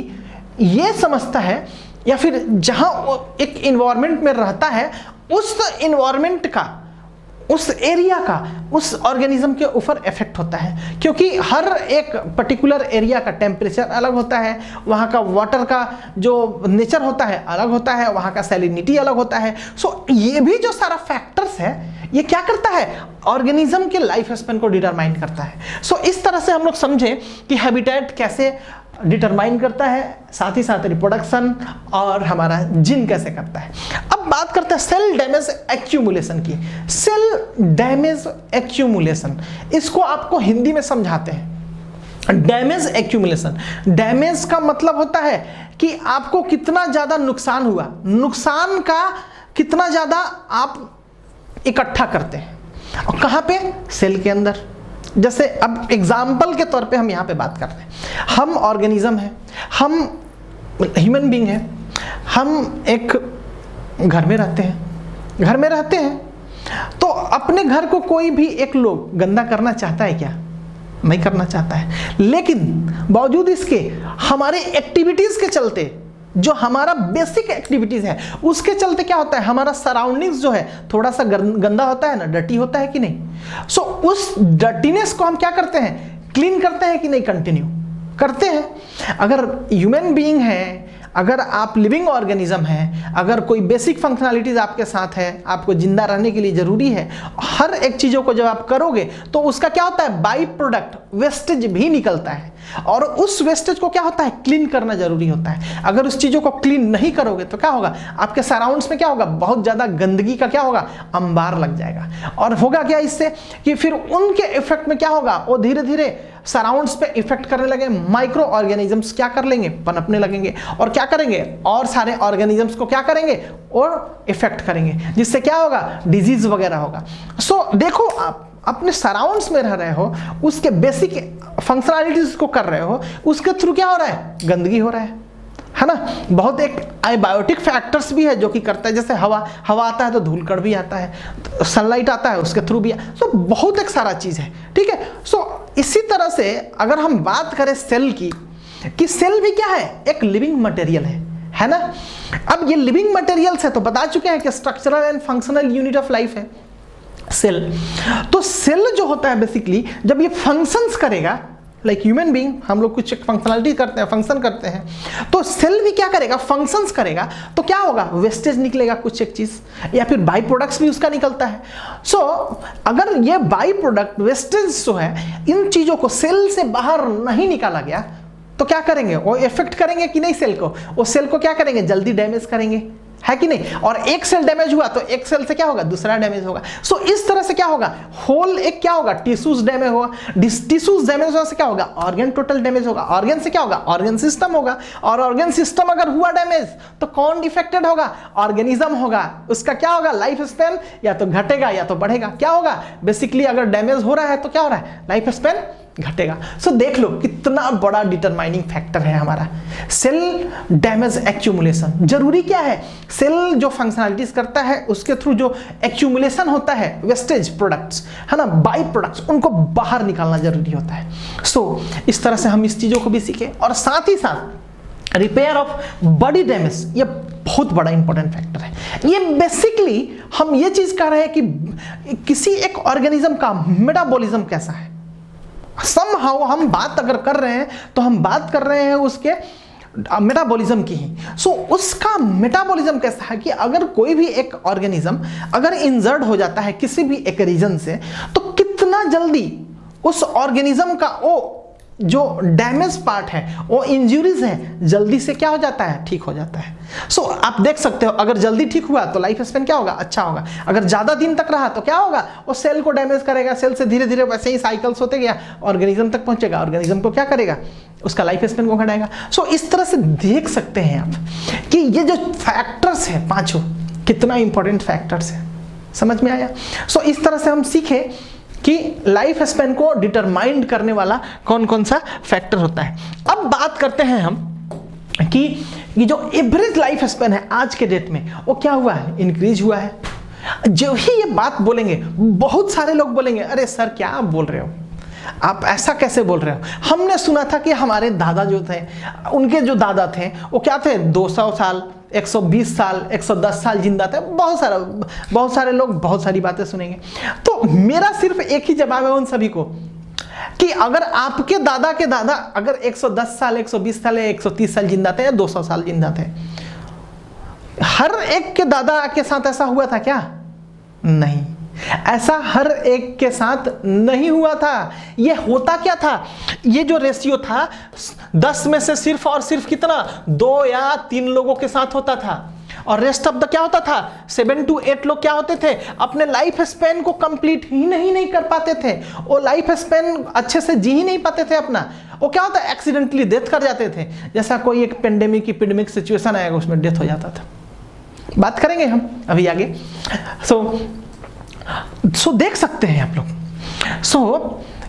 ये समझता है, या फिर जहां एक इन्वायरमेंट में रहता है उस इन्वायरमेंट का, उस एरिया का, उस ऑर्गेनिज्म के ऊपर इफेक्ट होता है। क्योंकि हर एक पर्टिकुलर एरिया का टेम्परेचर अलग होता है, वहाँ का वाटर का जो नेचर होता है अलग होता है, वहाँ का सैलिनिटी अलग होता है। सो ये भी जो सारा फैक्टर्स है ये क्या करता है, ऑर्गेनिज्म के लाइफ स्पेन को डिटरमाइन करता है। सो इस तरह से हम लोग समझे कि हैबिटेट कैसे डिटरमाइन करता है, साथ ही साथ रिप्रोडक्शन और हमारा जीन कैसे करता है। अब बात करते हैं सेल डैमेज एक्यूमुलेशन की। सेल डैमेज एक्यूमुलेशन, इसको आपको हिंदी में समझाते हैं। डैमेज एक्यूमुलेशन, डैमेज का मतलब होता है कि आपको कितना ज़्यादा नुकसान हुआ, नुकसान का कितना ज़्यादा आप इकट्ठा करते हैं। और कहाँ पे? सेल के अंदर। जैसे अब एग्जाम्पल के तौर पे हम यहाँ पे बात करते हैं, हम ऑर्गेनिज्म हैं, हम ह्यूमन बीइंग हैं, हम एक घर में रहते हैं, तो अपने घर को कोई भी एक लोग गंदा करना चाहता है क्या? नहीं करना चाहता है। लेकिन बावजूद इसके हमारे एक्टिविटीज के चलते, जो हमारा बेसिक एक्टिविटीज है उसके चलते क्या होता है, हमारा सराउंडिंग्स जो है थोड़ा सा गंदा होता है ना, डर्टी होता है कि नहीं। सो उस डर्टीनेस को हम क्या करते हैं, क्लीन करते हैं कि नहीं, कंटिन्यू करते हैं। अगर ह्यूमन बीइंग है, अगर आप लिविंग ऑर्गेनिज्म हैं, अगर कोई बेसिक फंक्शनैलिटीज आपके साथ है, आपको जिंदा रहने के लिए जरूरी है, हर एक चीजों को जब आप करोगे तो उसका क्या होता है, बाई प्रोडक्ट वेस्टेज भी निकलता है, और उस वेस्टेज को क्या होता है, क्लीन करना जरूरी होता है। अगर उस चीजों को क्लीन नहीं करोगे तो क्या होगा, आपके सराउंड्स में क्या होगा, बहुत ज्यादा गंदगी का क्या होगा, अंबार लग जाएगा। और होगा क्या इससे कि फिर उनके इफेक्ट में क्या होगा, वो धीरे धीरे सराउंड्स पे इफेक्ट करने लगे, माइक्रो ऑर्गेनिजम्स क्या कर लेंगे, पनपने लगेंगे, और क्या करेंगे, और सारे ऑर्गेनिजम्स को क्या करेंगे, और इफेक्ट करेंगे, जिससे क्या होगा, डिजीज वगैरह होगा। सो देखो, आप अपने सराउंड्स में रह रहे हो, उसके बेसिक फंक्शनैलिटीज को कर रहे हो, उसके थ्रू क्या हो रहा है, गंदगी हो रहा है ना। बहुत एक एबायोटिक फैक्टर्स भी है जो कि करता है, जैसे हवा आता है तो धूल कण भी आता है, सनलाइट आता है उसके थ्रू भी। सो बहुत एक सारा चीज है, ठीक है। सो इसी तरह से अगर हम बात करें सेल की, कि सेल भी क्या है, एक लिविंग मटेरियल है ना। अब ये लिविंग मटेरियल है तो बता चुके हैं कि structural and functional unit of life है सेल। तो सेल जो होता है बेसिकली, जब ये फंक्शंस करेगा, लाइक ह्यूमन बीइंग, हम लोग कुछ फंक्शनलिटी करते हैं, फंक्शन करते हैं, तो सेल भी क्या करेगा, फंक्शंस करेगा, तो क्या होगा, वेस्टेज निकलेगा कुछ एक चीज, या फिर बाई प्रोडक्ट्स भी उसका निकलता है। सो अगर ये बाई प्रोडक्ट वेस्टेज जो है, इन चीजों को सेल से बाहर नहीं निकाला गया तो क्या करेंगे, वो इफेक्ट करेंगे कि नहीं सेल को, वो सेल को क्या करेंगे, जल्दी डैमेज करेंगे, है कि नहीं। और एक सेल डैमेज हुआ तो एक सेल से क्या होगा, दूसरा डैमेज होगा। सो इस तरह से क्या होगा, होल एक क्या होगा, टिश्यूज डैमेज होगा, टिश्यूज डैमेज होने से क्या होगा, ऑर्गन टोटल डैमेज होगा, ऑर्गन से क्या होगा, ऑर्गन सिस्टम होगा, और ऑर्गन सिस्टम अगर हुआ डैमेज तो कौन डिफेक्टेड होगा, ऑर्गेनिज्म होगा। उसका क्या होगा, लाइफ स्पैन या तो घटेगा या तो बढ़ेगा। क्या होगा, बेसिकली अगर डैमेज हो रहा है तो क्या हो रहा है, लाइफ स्पैन घटेगा। सो देख लो कितना बड़ा डिटरमाइनिंग फैक्टर है हमारा सेल डैमेज एक्यूमुलेशन। जरूरी क्या है, सेल जो फंक्शनैलिटीज करता है उसके थ्रू जो एक्यूमुलेशन होता है वेस्टेज प्रोडक्ट्स, है ना, बाई प्रोडक्ट्स, उनको बाहर निकालना जरूरी होता है। सो इस तरह से हम इस चीजों को भी सीखे। और साथ ही साथ रिपेयर ऑफ बॉडी डैमेज, ये बहुत बड़ा इंपॉर्टेंट फैक्टर है। ये बेसिकली हम ये चीज कह रहे हैं कि किसी एक ऑर्गेनिज्म का मेटाबॉलिज्म कैसा है। समहाउ हम बात अगर कर रहे हैं तो हम बात कर रहे हैं उसके मेटाबॉलिज्म की ही। सो उसका मेटाबॉलिज्म कैसा है कि अगर कोई भी एक ऑर्गेनिज्म अगर इंजर्ड हो जाता है किसी भी एक रीजन से, तो कितना जल्दी उस ऑर्गेनिज्म का वो जो डैमेज पार्ट है, वो इंजरीज है, जल्दी से क्या हो जाता है, ठीक हो जाता है। सो आप देख सकते हो, अगर जल्दी ठीक हुआ तो लाइफ स्पैन क्या होगा, अच्छा होगा। अगर ज्यादा दिन तक रहा तो क्या होगा, वो सेल को डैमेज करेगा, सेल से धीरे धीरे वैसे ही साइकिल्स होते गया, ऑर्गेनिज्म तक पहुंचेगा, ऑर्गेनिज्म को क्या करेगा, उसका लाइफ स्पैन को घटाएगा। सो इस तरह से देख सकते हैं आप कि ये जो फैक्टर्स है पांचों, कितना इंपॉर्टेंट फैक्टर्स है। समझ में आया। सो इस तरह से हम सीखे कि लाइफ स्पैन को डिटरमाइन करने वाला कौन कौन सा फैक्टर होता है। अब बात करते हैं हम कि ये जो एवरेज लाइफ स्पैन है आज के डेट में, वो क्या हुआ है, इंक्रीज हुआ है। जो ही ये बात बोलेंगे, बहुत सारे लोग बोलेंगे, अरे सर क्या आप बोल रहे हो, आप ऐसा कैसे बोल रहे हो। हमने सुना था कि हमारे दादा जो थे, उनके जो दादा थे वो क्या थे, 200 साल, 120 साल, 110 साल जिंदा थे। बहुत सारे लोग बहुत सारी बातें सुनेंगे। तो मेरा सिर्फ एक ही जवाब है उन सभी को कि अगर आपके दादा के दादा अगर 110 साल, 120 साल या 130 साल जिंदा थे या 200 साल जिंदा थे, हर एक के दादा के साथ ऐसा हुआ था क्या? नहीं, ऐसा हर एक के साथ नहीं हुआ था। ये होता क्या था, ये जो रेशियो था 10 में से सिर्फ और सिर्फ कितना, 2 या 3 लोगों के साथ होता था, और रेस्ट ऑफ द क्या होता था, 7 to 8 लोग क्या होते थे, अपने लाइफ स्पैन को कंप्लीट ही नहीं कर पाते थे। वो लाइफ स्पैन अच्छे से जी ही नहीं पाते थे अपना। वो क्या होता है, एक्सीडेंटली डेथ कर जाते थे। जैसा कोई एक पेंडेमिक की सिचुएशन आएगा, उसमें डेथ हो जाता था। बात करेंगे हम अभी आगे। सो सो देख सकते हैं आप लोग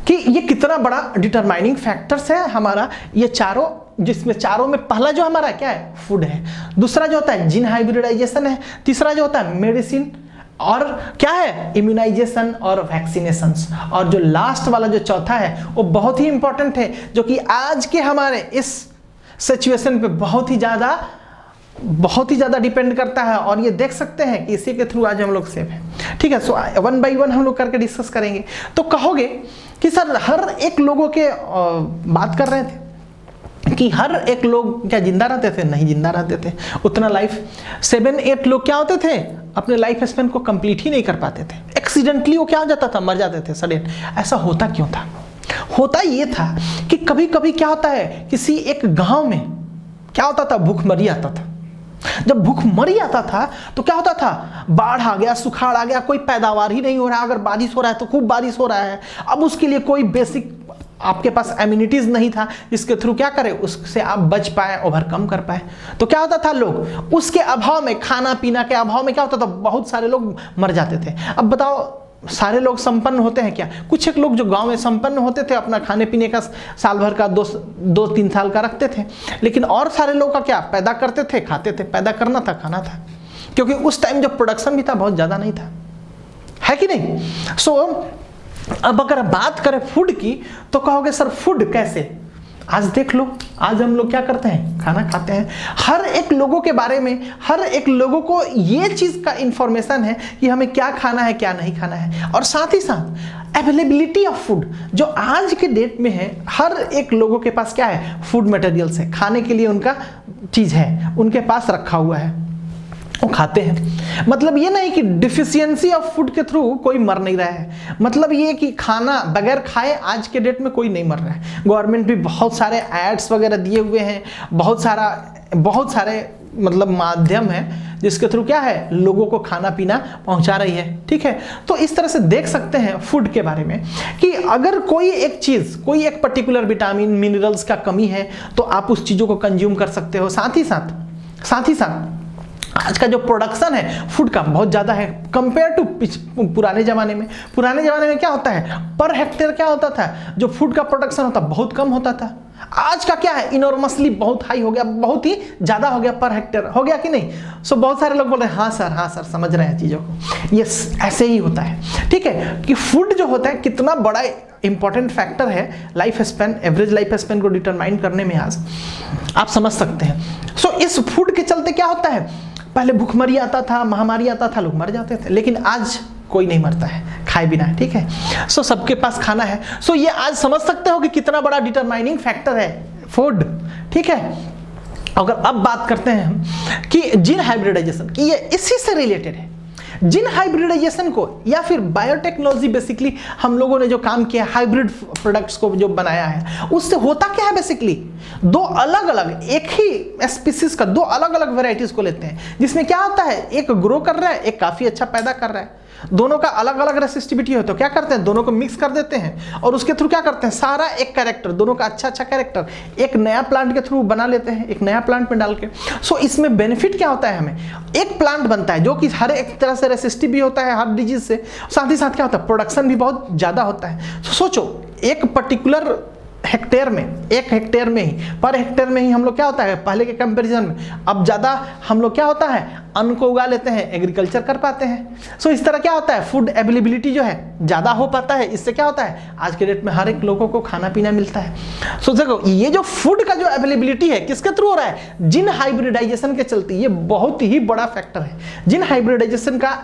कि ये कितना बड़ा डिटरमाइनिंग फैक्टर्स है हमारा ये चारों, जिसमें चारों में पहला जो हमारा क्या है, फूड है। दूसरा जो होता है जीन हाइब्रिडाइजेशन है। तीसरा जो होता है मेडिसिन, और क्या है, इम्यूनाइजेशन और वैक्सीनेशंस। और जो लास्ट वाला जो चौथा है वो बहुत ही इंपॉर्टेंट है, जो कि आज के हमारे इस सिचुएशन पे बहुत ही ज़्यादा डिपेंड करता है। और ये देख सकते हैं कि इसी के थ्रू आज हम लोग सेफ हैं। ठीक है, सो 1 बाय 1 हम लोग करके डिस्कस करेंगे। तो कहोगे कि सर हर एक लोगों के बात कर रहे थे कि हर एक लोग क्या जिंदा रहते थे? नहीं जिंदा रहते थे उतना लाइफ। 7-8 लोग क्या होते थे, अपने लाइफ स्पेन को कंप्लीट ही नहीं कर पाते थे। एक्सीडेंटली वो क्या हो जाता था, मर जाते थे सडन। ऐसा होता क्यों था? होता ये था कि कभी कभी क्या होता है, किसी एक गांव में क्या होता था, भूखमरी आता था। जब भूखमरी आता था तो क्या होता था, बाढ़ आ गया, सुखाड़ आ गया, कोई पैदावार ही नहीं हो रहा। अगर बारिश हो रहा है तो खूब बारिश हो रहा है। अब उसके लिए कोई बेसिक आपके पास एम्यूनिटीज नहीं था जिसके थ्रू क्या करे, उससे आप बच पाए, ओवरकम कर पाए। तो क्या होता था, लोग उसके अभाव में, खाना पीना के अभाव में क्या होता था, बहुत सारे लोग मर जाते थे। अब बताओ, सारे लोग संपन्न होते हैं क्या? कुछ एक लोग जो गांव में संपन्न होते थे, अपना खाने पीने का साल भर का 2-3 साल का रखते थे। लेकिन और सारे लोग का क्या, पैदा करते थे, खाते थे। पैदा करना था, खाना था, क्योंकि उस टाइम जो प्रोडक्शन भी था बहुत ज़्यादा नहीं था, है कि नहीं? सो अब अगर बात करें फूड की तो कहोगे सर फूड कैसे? आज देख लो, आज हम लोग क्या करते हैं, खाना खाते हैं। हर एक लोगों के बारे में, हर एक लोगों को ये चीज़ का इंफॉर्मेशन है कि हमें क्या खाना है, क्या नहीं खाना है। और साथ ही साथ अवेलेबिलिटी ऑफ फूड जो आज के डेट में है, हर एक लोगों के पास क्या है, फूड मटेरियल्स है, खाने के लिए उनका चीज़ है, उनके पास रखा हुआ है, वो खाते हैं। मतलब ये नहीं कि डिफिशियंसी ऑफ फूड के थ्रू कोई मर नहीं रहा है, मतलब ये कि खाना बगैर खाए आज के डेट में कोई नहीं मर रहा है। गवर्नमेंट भी बहुत सारे एड्स वगैरह दिए हुए हैं, बहुत सारे मतलब माध्यम है जिसके थ्रू क्या है, लोगों को खाना पीना पहुंचा रही है। ठीक है, तो इस तरह से देख सकते हैं फूड के बारे में कि अगर कोई एक चीज़, कोई एक पर्टिकुलर विटामिन मिनरल्स का कमी है तो आप उस चीज़ों को कंज्यूम कर सकते हो। साथ ही साथ आज का जो प्रोडक्शन है फूड का बहुत ज़्यादा है कंपेयर टू पुराने ज़माने में। पुराने ज़माने में क्या होता है, पर हेक्टेयर क्या होता था, जो फूड का प्रोडक्शन होता बहुत कम होता था। आज का क्या है, इनॉर्मसली बहुत हाई हो गया, बहुत ही ज़्यादा हो गया, पर हेक्टेयर हो गया कि नहीं? सो बहुत सारे लोग बोल रहे हैं हाँ सर समझ रहे हैं चीज़ों को। ये ऐसे ही होता है। ठीक है, कि फूड जो होता है कितना बड़ा इंपॉर्टेंट फैक्टर है life span, average life span को डिटरमाइन करने में, आज आप समझ सकते हैं। सो इस फूड के चलते क्या होता है, पहले भूखमरी आता था, महामारी आता था, लोग मर जाते थे, लेकिन आज कोई नहीं मरता है खाए बिना। ठीक है, सो सबके पास खाना है। सो ये आज समझ सकते हो कि कितना बड़ा डिटरमाइनिंग फैक्टर है फूड। ठीक है, अगर अब बात करते हैं हम कि जीन हाइब्रिडाइजेशन की, ये इसी से रिलेटेड है। जीन हाइब्रिडाइजेशन को या फिर बायोटेक्नोलॉजी, बेसिकली हम लोगों ने जो काम किया, हाइब्रिड प्रोडक्ट्स को जो बनाया है, उससे होता क्या है, बेसिकली दो अलग अलग, एक ही स्पीसीज का दो अलग अलग वेराइटीज को लेते हैं, जिसमें क्या होता है, एक ग्रो कर रहा है, एक काफी अच्छा पैदा कर रहा है। दोनों का अलग अलग रेसिस्टिविटी हो तो क्या करते हैं, दोनों को मिक्स कर देते हैं और उसके थ्रू क्या करते हैं, सारा एक कैरेक्टर, दोनों का अच्छा कैरेक्टर एक नया प्लांट के थ्रू बना लेते हैं, एक नया प्लांट में डाल के। सो इसमें बेनिफिट क्या होता है, हमें एक प्लांट बनता है जो कि हर एक तरह से रेसिस्टिव भी होता है हर डिजीज से, साथ ही साथ क्या होता है, प्रोडक्शन भी बहुत ज़्यादा होता है। सोचो एक पर्टिकुलर हेक्टेयर में, एक हेक्टेयर में ही, पर हेक्टेयर में ही हम लोग क्या होता है, पहले के कंपैरिजन में अब ज़्यादा हम लोग क्या होता है, अन्न को उगा लेते हैं, एग्रीकल्चर कर पाते हैं। सो इस तरह क्या होता है, फूड अवेलेबिलिटी जो है ज़्यादा हो पाता है। इससे क्या होता है, आज के डेट में हर एक लोगों को खाना पीना मिलता है। सो देखो, ये जो फूड का जो अवेलेबिलिटी है किसके थ्रू हो रहा है, जीन हाइब्रिडाइजेशन के चलते। ये बहुत ही बड़ा फैक्टर है। जीन हाइब्रिडाइजेशन का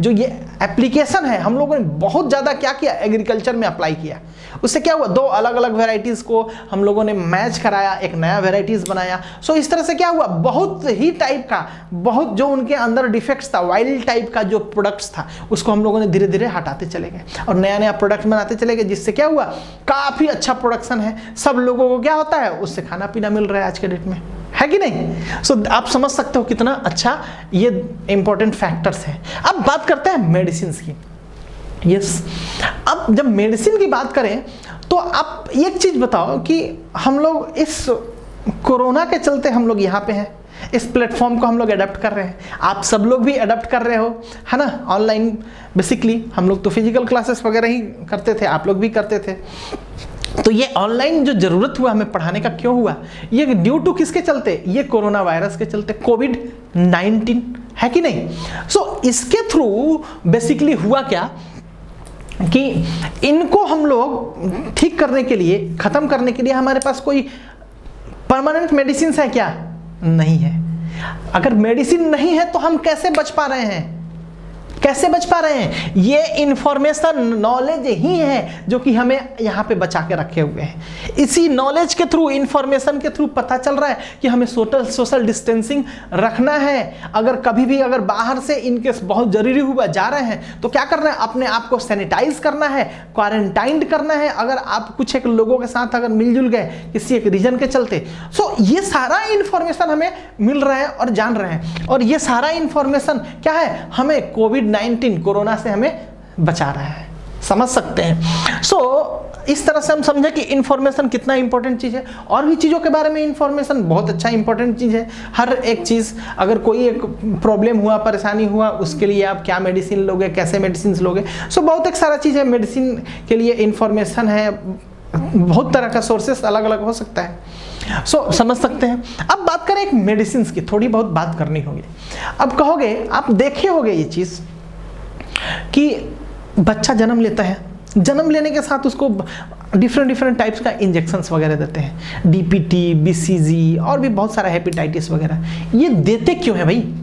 जो ये एप्लीकेशन है, हम लोगों ने बहुत ज़्यादा क्या किया, एग्रीकल्चर में अप्लाई किया। उससे क्या हुआ, दो अलग अलग वेराइटीज को हम लोगों ने मैच कराया, एक नया वेराइटीज बनाया। सो इस तरह से क्या हुआ, बहुत ही टाइप का, बहुत जो उनके अंदर डिफेक्ट्स था, वाइल्ड टाइप का जो प्रोडक्ट्स था, उसको हम लोगों ने धीरे धीरे हटाते चले गए और नया नया प्रोडक्ट बनाते चले गए, जिससे क्या हुआ, काफी अच्छा प्रोडक्शन है। सब लोगों को क्या होता है, उससे खाना पीना मिल रहा है आज के डेट में, है कि नहीं? सो आप समझ सकते हो कितना अच्छा ये इंपॉर्टेंट फैक्टर्स है। अब बात करते हैं मेडिसिन की। अब जब मेडिसिन की बात करें तो आप एक चीज बताओ कि हम लोग इस कोरोना के चलते हम लोग यहाँ पे हैं, इस प्लेटफॉर्म को हम लोग अडॉप्ट कर रहे हैं, आप सब लोग भी अडॉप्ट कर रहे हो, है ना, ऑनलाइन। बेसिकली हम लोग तो फिजिकल क्लासेस वगैरह ही करते थे, आप लोग भी करते थे। तो ये ऑनलाइन जो ज़रूरत हुआ हमें पढ़ाने का क्यों हुआ, ये ड्यू टू किसके चलते, ये कोरोना वायरस के चलते, कोविड-19, है कि नहीं। सो इसके थ्रू बेसिकली हुआ क्या कि इनको हम लोग ठीक करने के लिए, ख़त्म करने के लिए हमारे पास कोई परमानेंट मेडिसिन है क्या, नहीं है। अगर मेडिसिन नहीं है तो हम कैसे बच पा रहे हैं, कैसे बच पा रहे हैं। ये इंफॉर्मेशन, नॉलेज ही है जो कि हमें यहाँ पे बचा के रखे हुए हैं। इसी नॉलेज के थ्रू, इंफॉर्मेशन के थ्रू पता चल रहा है कि हमें सोशल डिस्टेंसिंग रखना है। अगर कभी भी अगर बाहर से इनकेस बहुत जरूरी हुआ जा रहे हैं तो क्या करना है, अपने आप को सैनिटाइज करना है, क्वारंटाइन करना है। अगर आप कुछ एक लोगों के साथ अगर मिलजुल गए किसी एक रीजन के चलते, सो ये सारा इंफॉर्मेशन हमें मिल रहा है और जान रहे हैं। और ये सारा इंफॉर्मेशन क्या है, हमें कोविड-19 कोरोना से हमें बचा रहा है, समझ सकते हैं। सो इस तरह से हम समझे कि इंफॉर्मेशन कितना इंपॉर्टेंट चीज़ है। और भी चीज़ों के बारे में इंफॉर्मेशन बहुत अच्छा इंपॉर्टेंट चीज़ है। हर एक चीज़, अगर कोई एक प्रॉब्लम हुआ, परेशानी हुआ, उसके लिए आप क्या मेडिसिन लोगे, कैसे मेडिसिन लोगे, सो बहुत एक सारा चीज़ है। मेडिसिन के लिए इंफॉर्मेशन है, बहुत तरह का सोर्सेस अलग अलग हो सकता है। सो समझ सकते हैं। अब बात करें एक मेडिसिन की, थोड़ी बहुत बात करनी होगी। अब कहोगे, आप देखे होगे ये चीज़ कि बच्चा जन्म लेता है, जन्म लेने के साथ उसको डिफरेंट टाइप्स का इंजेक्शंस वगैरह देते हैं, डीपीटी, बीसीजी और भी बहुत सारा हेपेटाइटिस वगैरह। ये देते क्यों है भाई,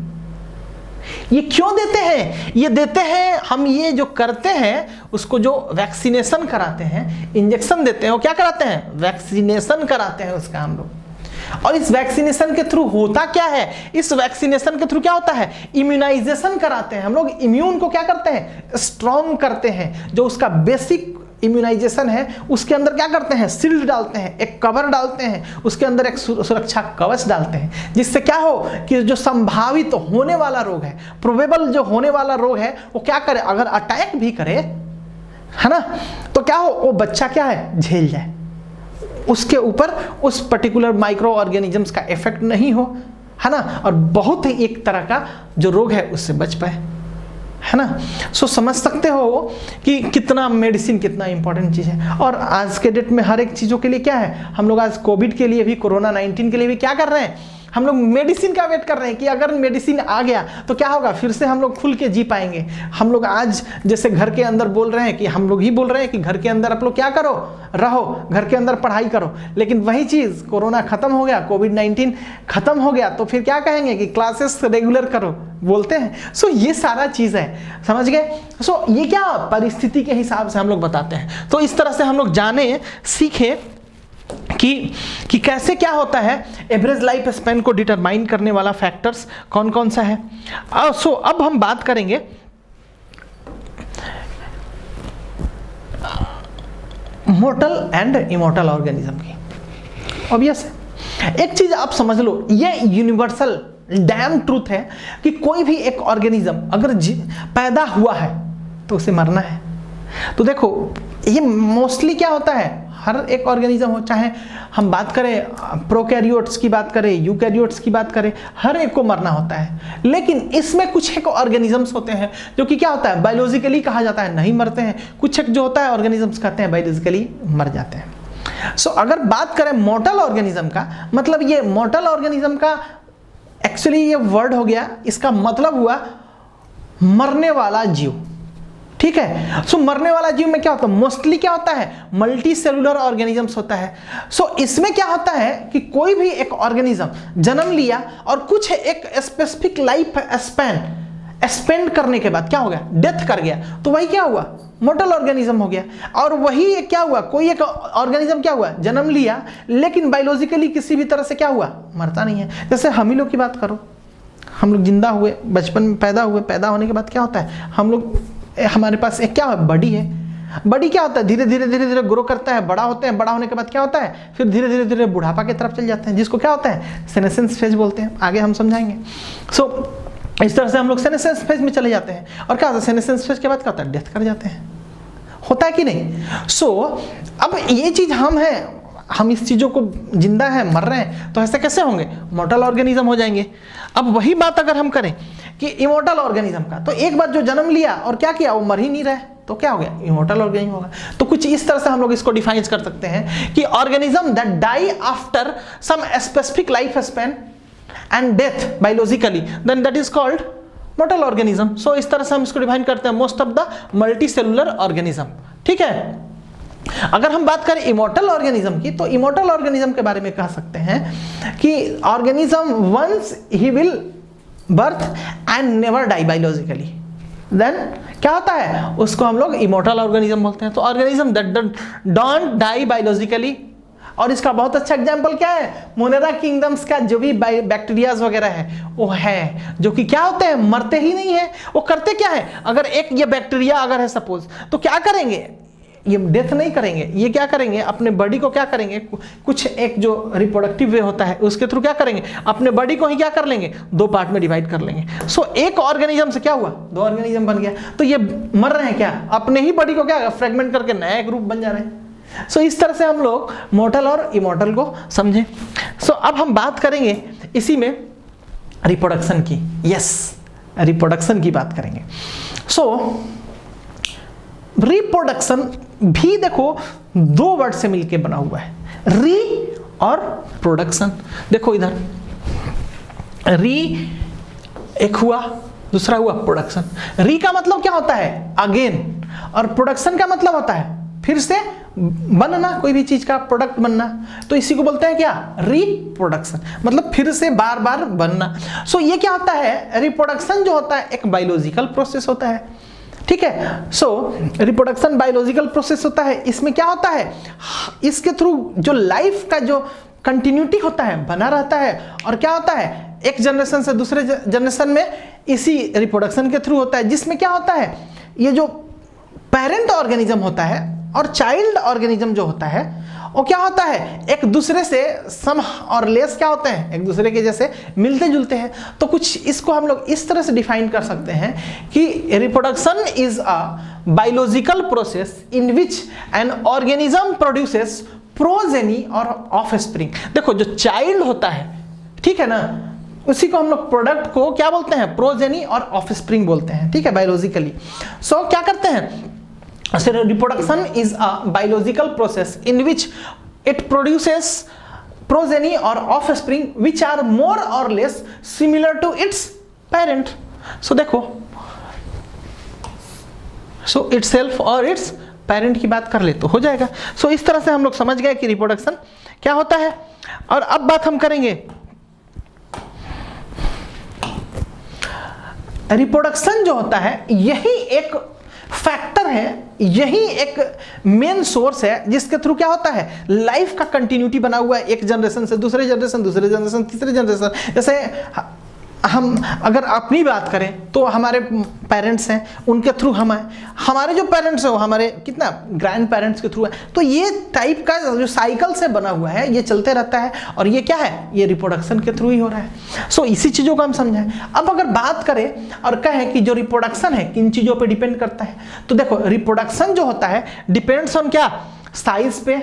ये क्यों देते हैं? ये देते हैं, हम ये जो करते हैं उसको जो वैक्सीनेशन कराते हैं, इंजेक्शन देते हैं, वो क्या कराते हैं, वैक्सीनेशन कराते हैं उसका हम लोग। और इस वैक्सीनेशन के थ्रू होता क्या है, इस वैक्सीनेशन के थ्रू क्या होता है, इम्यूनाइजेशन कराते हैं हम लोग। इम्यून को क्या करते हैं, स्ट्रॉन्ग करते हैं। जो उसका बेसिक इम्यूनाइजेशन है उसके अंदर क्या करते हैं, शील्ड डालते हैं, एक कवर डालते हैं, उसके अंदर एक सुरक्षा कवच डालते हैं, जिससे क्या हो कि जो संभावित होने वाला रोग है, प्रोबेबल जो होने वाला रोग है, वो क्या करे, अगर अटैक भी करे, है ना, तो क्या हो, वो बच्चा क्या है, झेल जाए, उसके ऊपर उस पर्टिकुलर माइक्रो ऑर्गेनिजम्स का इफेक्ट नहीं हो, है ना, और बहुत ही एक तरह का जो रोग है उससे बच पाए, है ना। सो समझ सकते हो कि कितना मेडिसिन कितना इंपॉर्टेंट चीज़ है। और आज के डेट में हर एक चीज़ों के लिए क्या है, हम लोग आज कोविड के लिए भी, कोरोना-19 के लिए भी क्या कर रहे हैं, हम लोग मेडिसिन का वेट कर रहे हैं कि अगर मेडिसिन आ गया तो क्या होगा, फिर से हम लोग खुल के जी पाएंगे। हम लोग आज जैसे घर के अंदर बोल रहे हैं कि हम लोग ही बोल रहे हैं कि घर के अंदर आप लोग क्या करो, रहो, घर के अंदर पढ़ाई करो। लेकिन वही चीज़ कोरोना खत्म हो गया, कोविड-19 खत्म हो गया, तो फिर क्या कहेंगे कि क्लासेस रेगुलर करो, बोलते हैं। सो ये सारा चीज़ है, समझ गए। सो ये क्या परिस्थिति के हिसाब से हम लोग बताते हैं। तो इस तरह से हम लोग जाने, सीखे कि कैसे क्या होता है, एवरेज लाइफ स्पैन को डिटरमाइन करने वाला फैक्टर्स कौन कौन सा है। सो अब हम बात करेंगे मोर्टल एंड इमोर्टल ऑर्गेनिज्म की। ऑब्वियस है, एक चीज आप समझ लो, ये यूनिवर्सल डैम ट्रूथ है कि कोई भी एक ऑर्गेनिज्म अगर पैदा हुआ है तो उसे मरना है। तो देखो, ये मोस्टली क्या होता है, हर एक ऑर्गेनिज्म हो, चाहे हम बात करें प्रोकैरियोट्स की बात करें, यूकैरियोट्स की बात करें, हर एक को मरना होता है। लेकिन इसमें कुछ एक ऑर्गेनिजम्स होते हैं जो कि क्या होता है, बायोलॉजिकली कहा जाता है नहीं मरते हैं। कुछ एक जो होता है ऑर्गेनिजम्स कहते हैं बायोलॉजिकली मर जाते हैं। सो अगर बात करें मोर्टल ऑर्गेनिज्म का, मतलब ये मोर्टल ऑर्गेनिज्म का एक्चुअली ये वर्ड हो गया, इसका मतलब हुआ मरने वाला जीव, ठीक है। सो मरने वाला जीव में क्या होता है, मोस्टली क्या होता है, मल्टी सेलुलर ऑर्गेनिजम्स होता है। सो इसमें क्या होता है कि कोई भी एक ऑर्गेनिज्म जन्म लिया और कुछ एक स्पेसिफिक लाइफ स्पैन स्पेंड करने के बाद क्या हो गया, डेथ कर गया, तो वही क्या हुआ, मोर्टल ऑर्गेनिज्म हो गया। और वही क्या हुआ, कोई एक ऑर्गेनिज्म क्या हुआ, जन्म लिया लेकिन बायोलॉजिकली किसी भी तरह से क्या हुआ, मरता नहीं है। जैसे हम ही लोग की बात करो, हम लोग जिंदा हुए, बचपन में पैदा हुए, पैदा होने के बाद क्या होता है, हम लोग, हमारे पास एक क्या है, बॉडी है। बॉडी क्या होता है, धीरे धीरे ग्रो करता है, बड़ा होते हैं, बड़ा होने के बाद क्या होता है, फिर धीरे धीरे बुढ़ापा की तरफ चल जाते हैं, जिसको क्या होता है, सेनेसेंस फेज बोलते हैं, आगे हम समझाएंगे। सो इस तरह से हम लोग सेनेसेंस फेज में चले जाते हैं। और क्या होता है, सेनेसेंस फेज के बाद क्या होता है, डेथ कर जाते हैं, होता है कि नहीं। सो अब ये चीज हम हैं, हम इस चीज़ों को जिंदा है, मर रहे हैं, तो ऐसे कैसे होंगे? मॉर्टल ऑर्गेनिज्म हो जाएंगे। अब वही बात अगर हम करें कि इमॉर्टल ऑर्गेनिज्म का, तो एक बार जो जन्म लिया और क्या किया, वो मर ही नहीं रहे, तो क्या हो गया? इमॉर्टल ऑर्गेनिज्म होगा। तो कुछ इस तरह से हम लोग इसको डिफाइन कर सकते हैं कि organism that die after some specific life span and death biologically, then that is called mortal organism. So इस तरह से हम इसको डिफाइन करते हैं most of the multi cellular organism. ठीक है, अगर हम बात करें इमॉर्टल ऑर्गेनिज्म की, तो इमॉर्टल ऑर्गेनिज्म के बारे में कह सकते हैं कि ऑर्गेनिज्म वंस ही will birth and never die biologically, then क्या होता है, उसको हम लोग इमॉर्टल ऑर्गेनिज्म बोलते हैं। तो organism that don't die biologically, और इसका बहुत अच्छा एग्जांपल क्या है, मोनेरा किंगडम्स का जो भी बैक्टीरियाज वगैरह है वो है, जो कि क्या होते हैं, मरते ही नहीं है। वो करते क्या है, अगर एक ये बैक्टीरिया अगर है सपोज, तो क्या करेंगे, ये डेथ नहीं करेंगे, ये क्या करेंगे, अपने बॉडी को क्या करेंगे, कुछ एक जो रिप्रोडक्टिव वे होता है उसके थ्रू क्या करेंगे, अपने बॉडी को ही क्या कर लेंगे, दो पार्ट में डिवाइड कर लेंगे। सो एक ऑर्गेनिज्म से क्या हुआ, दो ऑर्गेनिज्म बन गया। तो ये मर रहे हैं क्या, अपने ही बॉडी को क्या फ्रेगमेंट करके नया एक रूप बन जा रहे हैं। सो इस तरह से हम लोग मॉर्टल और इमॉर्टल को समझें। सो अब हम बात करेंगे इसी में रिप्रोडक्शन की। यस, रिप्रोडक्शन की बात करेंगे। सो रिप्रोडक्शन भी देखो दो वर्ड से मिलके बना हुआ है, री और प्रोडक्शन। देखो इधर री एक हुआ, दूसरा हुआ प्रोडक्शन। री का मतलब क्या होता है, अगेन, और प्रोडक्शन का मतलब होता है फिर से बनना, कोई भी चीज का प्रोडक्ट बनना। तो इसी को बोलते हैं क्या, रिप्रोडक्शन, मतलब फिर से बार बार बनना। सो ये क्या होता है, रिप्रोडक्शन जो होता है एक बायोलॉजिकल प्रोसेस होता है। ठीक है, सो रिप्रोडक्शन बायोलॉजिकल प्रोसेस होता है। इसमें क्या होता है, इसके थ्रू जो लाइफ का जो कंटिन्यूटी होता है बना रहता है, और क्या होता है, एक जनरेशन से दूसरे जनरेशन में इसी रिप्रोडक्शन के थ्रू होता है। जिसमें क्या होता है, ये जो पेरेंट ऑर्गेनिज्म होता है और चाइल्ड ऑर्गेनिज्म जो होता है, वो क्या होता है, एक दूसरे से सम और लेस क्या होते हैं, एक दूसरे के जैसे मिलते जुलते हैं। तो कुछ इसको हम लोग इस तरह से डिफाइन कर सकते हैं कि reproduction is a biological process in which an organism produces progeny और ऑफस्प्रिंग। देखो जो चाइल्ड होता है, ठीक है ना, उसी को हम लोग प्रोडक्ट को क्या बोलते हैं, प्रोजेनी और ऑफस्प्रिंग बोलते हैं। ठीक है, बायोलॉजिकली। सो क्या करते हैं, reproduction is a biological process in which it produces progeny or offspring which are more or less similar to its parent. So देखो, so itself और its parent की बात कर ले तो हो जाएगा। So इस तरह से हम लोग समझ गए कि रिप्रोडक्शन क्या होता है। और अब बात हम करेंगे रिप्रोडक्शन जो होता है, यही एक फैक्टर है, यही एक मेन सोर्स है जिसके थ्रू क्या होता है, लाइफ का कंटिन्यूटी बना हुआ है, एक जनरेशन से दूसरे जनरेशन, दूसरे जनरेशन तीसरे जनरेशन। जैसे हम अगर अपनी बात करें तो हमारे पेरेंट्स हैं, उनके थ्रू हम हैं, हमारे जो पेरेंट्स हैं वो हमारे कितना ग्रैंड पेरेंट्स के थ्रू है। तो ये टाइप का जो साइकिल से बना हुआ है, ये चलते रहता है, और ये क्या है, ये रिप्रोडक्शन के थ्रू ही हो रहा है। सो इसी चीज़ों को हम समझें। अब अगर बात करें और कहें कि जो रिप्रोडक्शन है किन चीज़ों पर डिपेंड करता है, तो देखो रिप्रोडक्शन जो होता है डिपेंड्स ऑन क्या, साइज पे,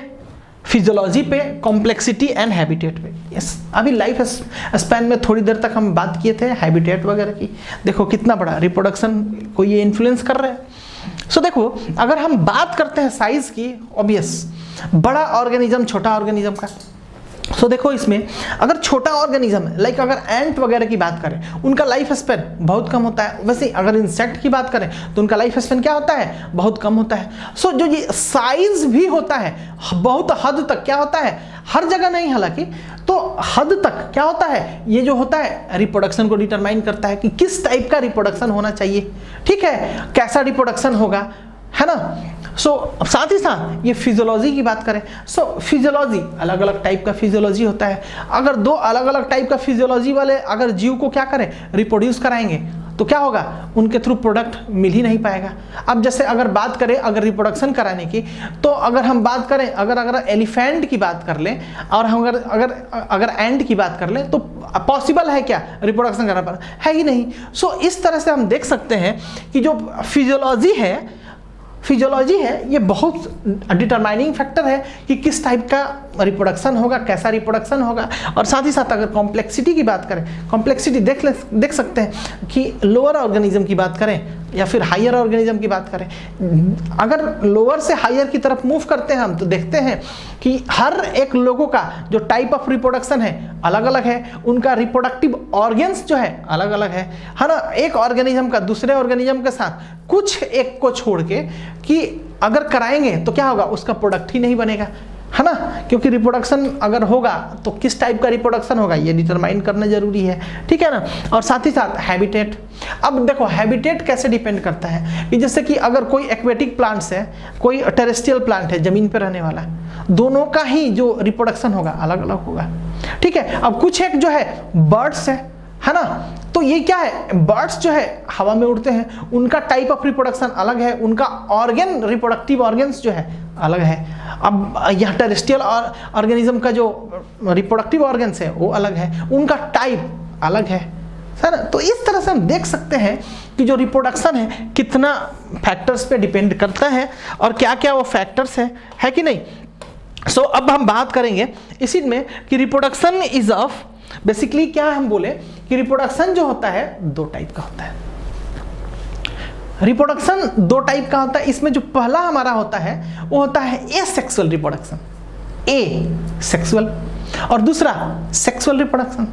फिजियोलॉजी पे, कॉम्प्लेक्सिटी एंड हैबिटेट पे। यस, अभी लाइफ स्पैन में थोड़ी देर तक हम बात किए थे हैबिटेट वगैरह की। देखो कितना बड़ा रिप्रोडक्शन को ये इन्फ्लुएंस कर रहा है। सो देखो अगर हम बात करते हैं साइज की, ऑब्वियस बड़ा ऑर्गेनिज्म छोटा ऑर्गेनिज्म का। सो देखो इसमें अगर छोटा ऑर्गेनिज्म है, लाइक अगर एंट वगैरह की बात करें, उनका लाइफ स्पैन बहुत कम होता है। वैसे अगर इंसेक्ट की बात करें तो उनका लाइफ स्पैन क्या होता है, बहुत कम होता है। सो जो ये साइज भी होता है बहुत हद तक क्या होता है, हर जगह नहीं हालांकि, तो हद तक क्या होता है, ये जो होता है रिप्रोडक्शन को डिटरमाइन करता है कि किस टाइप का रिप्रोडक्शन होना चाहिए। ठीक है, कैसा रिप्रोडक्शन होगा, है ना। सो साथ ही साथ ये फिजियोलॉजी की बात करें, सो फिजियोलॉजी अलग अलग टाइप का फिजियोलॉजी होता है। अगर दो अलग अलग टाइप का फिजियोलॉजी वाले अगर जीव को क्या करें, रिप्रोड्यूस कराएंगे, तो क्या होगा, उनके थ्रू प्रोडक्ट मिल ही नहीं पाएगा। अब जैसे अगर बात करें अगर रिप्रोडक्शन कराने की, तो अगर हम बात करें अगर एलिफेंट की बात कर लें और हम अगर एंट की बात कर लें, तो पॉसिबल है क्या रिप्रोडक्शन करना, पर है ही नहीं। सो इस तरह से हम देख सकते हैं कि जो फिजियोलॉजी है फिजियोलॉजी है ये बहुत डिटरमाइनिंग फैक्टर है कि किस टाइप का रिप्रोडक्शन होगा, कैसा रिप्रोडक्शन होगा। और साथ ही साथ अगर कॉम्प्लेक्सिटी की बात करें, कॉम्प्लेक्सिटी देख सकते हैं कि लोअर ऑर्गेनिज्म की बात करें या फिर हायर ऑर्गेनिज्म की बात करें, अगर लोअर से हायर की तरफ मूव करते हैं हम तो देखते हैं कि हर एक लोगों का जो टाइप ऑफ रिप्रोडक्शन है अलग अलग है, उनका रिप्रोडक्टिव ऑर्गन्स जो है अलग अलग है ना। एक ऑर्गेनिज्म का दूसरे ऑर्गेनिज्म के साथ कुछ एक को छोड़ के कि अगर कराएंगे तो क्या होगा, उसका प्रोडक्ट ही नहीं बनेगा, है ना। क्योंकि रिप्रोडक्शन अगर होगा तो किस टाइप का रिप्रोडक्शन होगा ये डिटरमाइन करना जरूरी है, ठीक है ना। और साथ ही साथ हैबिटेट। अब देखो हैबिटेट कैसे डिपेंड करता है कि जैसे कि अगर कोई एक्वेटिक प्लांट्स है, कोई टेरेस्ट्रियल प्लांट है, जमीन पर रहने वाला, दोनों का ही जो रिप्रोडक्शन होगा अलग अलग होगा, ठीक है। अब कुछ एक जो है बर्ड्स है ना, तो ये क्या है, बर्ड्स जो है हवा में उड़ते हैं, उनका टाइप ऑफ रिप्रोडक्शन अलग है, उनका ऑर्गन, रिप्रोडक्टिव ऑर्गन्स जो है अलग है। अब यह टेरेस्ट्रियल ऑर्गेनिज्म का जो रिप्रोडक्टिव ऑर्गन्स है वो अलग है, उनका टाइप अलग है ना। तो इस तरह से हम देख सकते हैं कि जो रिप्रोडक्शन है कितना फैक्टर्स पे डिपेंड करता है और क्या क्या वो फैक्टर्स है कि नहीं। सो अब हम बात करेंगे इसी में कि रिप्रोडक्शन इज ऑफ, बेसिकली क्या हम बोले कि रिप्रोडक्शन जो होता है दो टाइप का होता है। रिप्रोडक्शन दो टाइप का होता है। इसमें जो पहला हमारा होता है वो होता है एसेक्सुअल रिप्रोडक्शन, ए सेक्सुअल, और दूसरा सेक्सुअल रिप्रोडक्शन।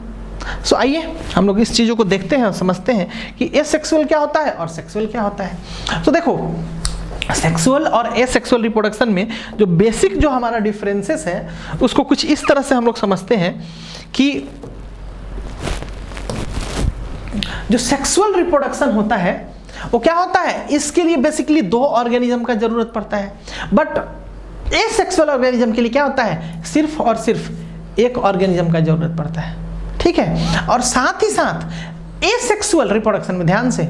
सो आइए हम लोग इस चीजों को देखते हैं और समझते हैं कि एसेक्सुअल क्या होता है और सेक्सुअल क्या होता है। तो देखो सेक्सुअल और एसेक्सुअल रिप्रोडक्शन में जो बेसिक जो हमारा डिफरेंसेस है उसको कुछ इस तरह से हम लोग समझते हैं कि जो सेक्सुअल रिप्रोडक्शन होता है वो क्या होता है, इसके लिए बेसिकली दो ऑर्गेनिज्म का जरूरत पड़ता है। बट एसेक्सुअल ऑर्गेनिज्म के लिए क्या होता है, सिर्फ और सिर्फ एक ऑर्गेनिज्म का जरूरत पड़ता है, ठीक है। और साथ ही साथ एसेक्सुअल रिप्रोडक्शन में, ध्यान से,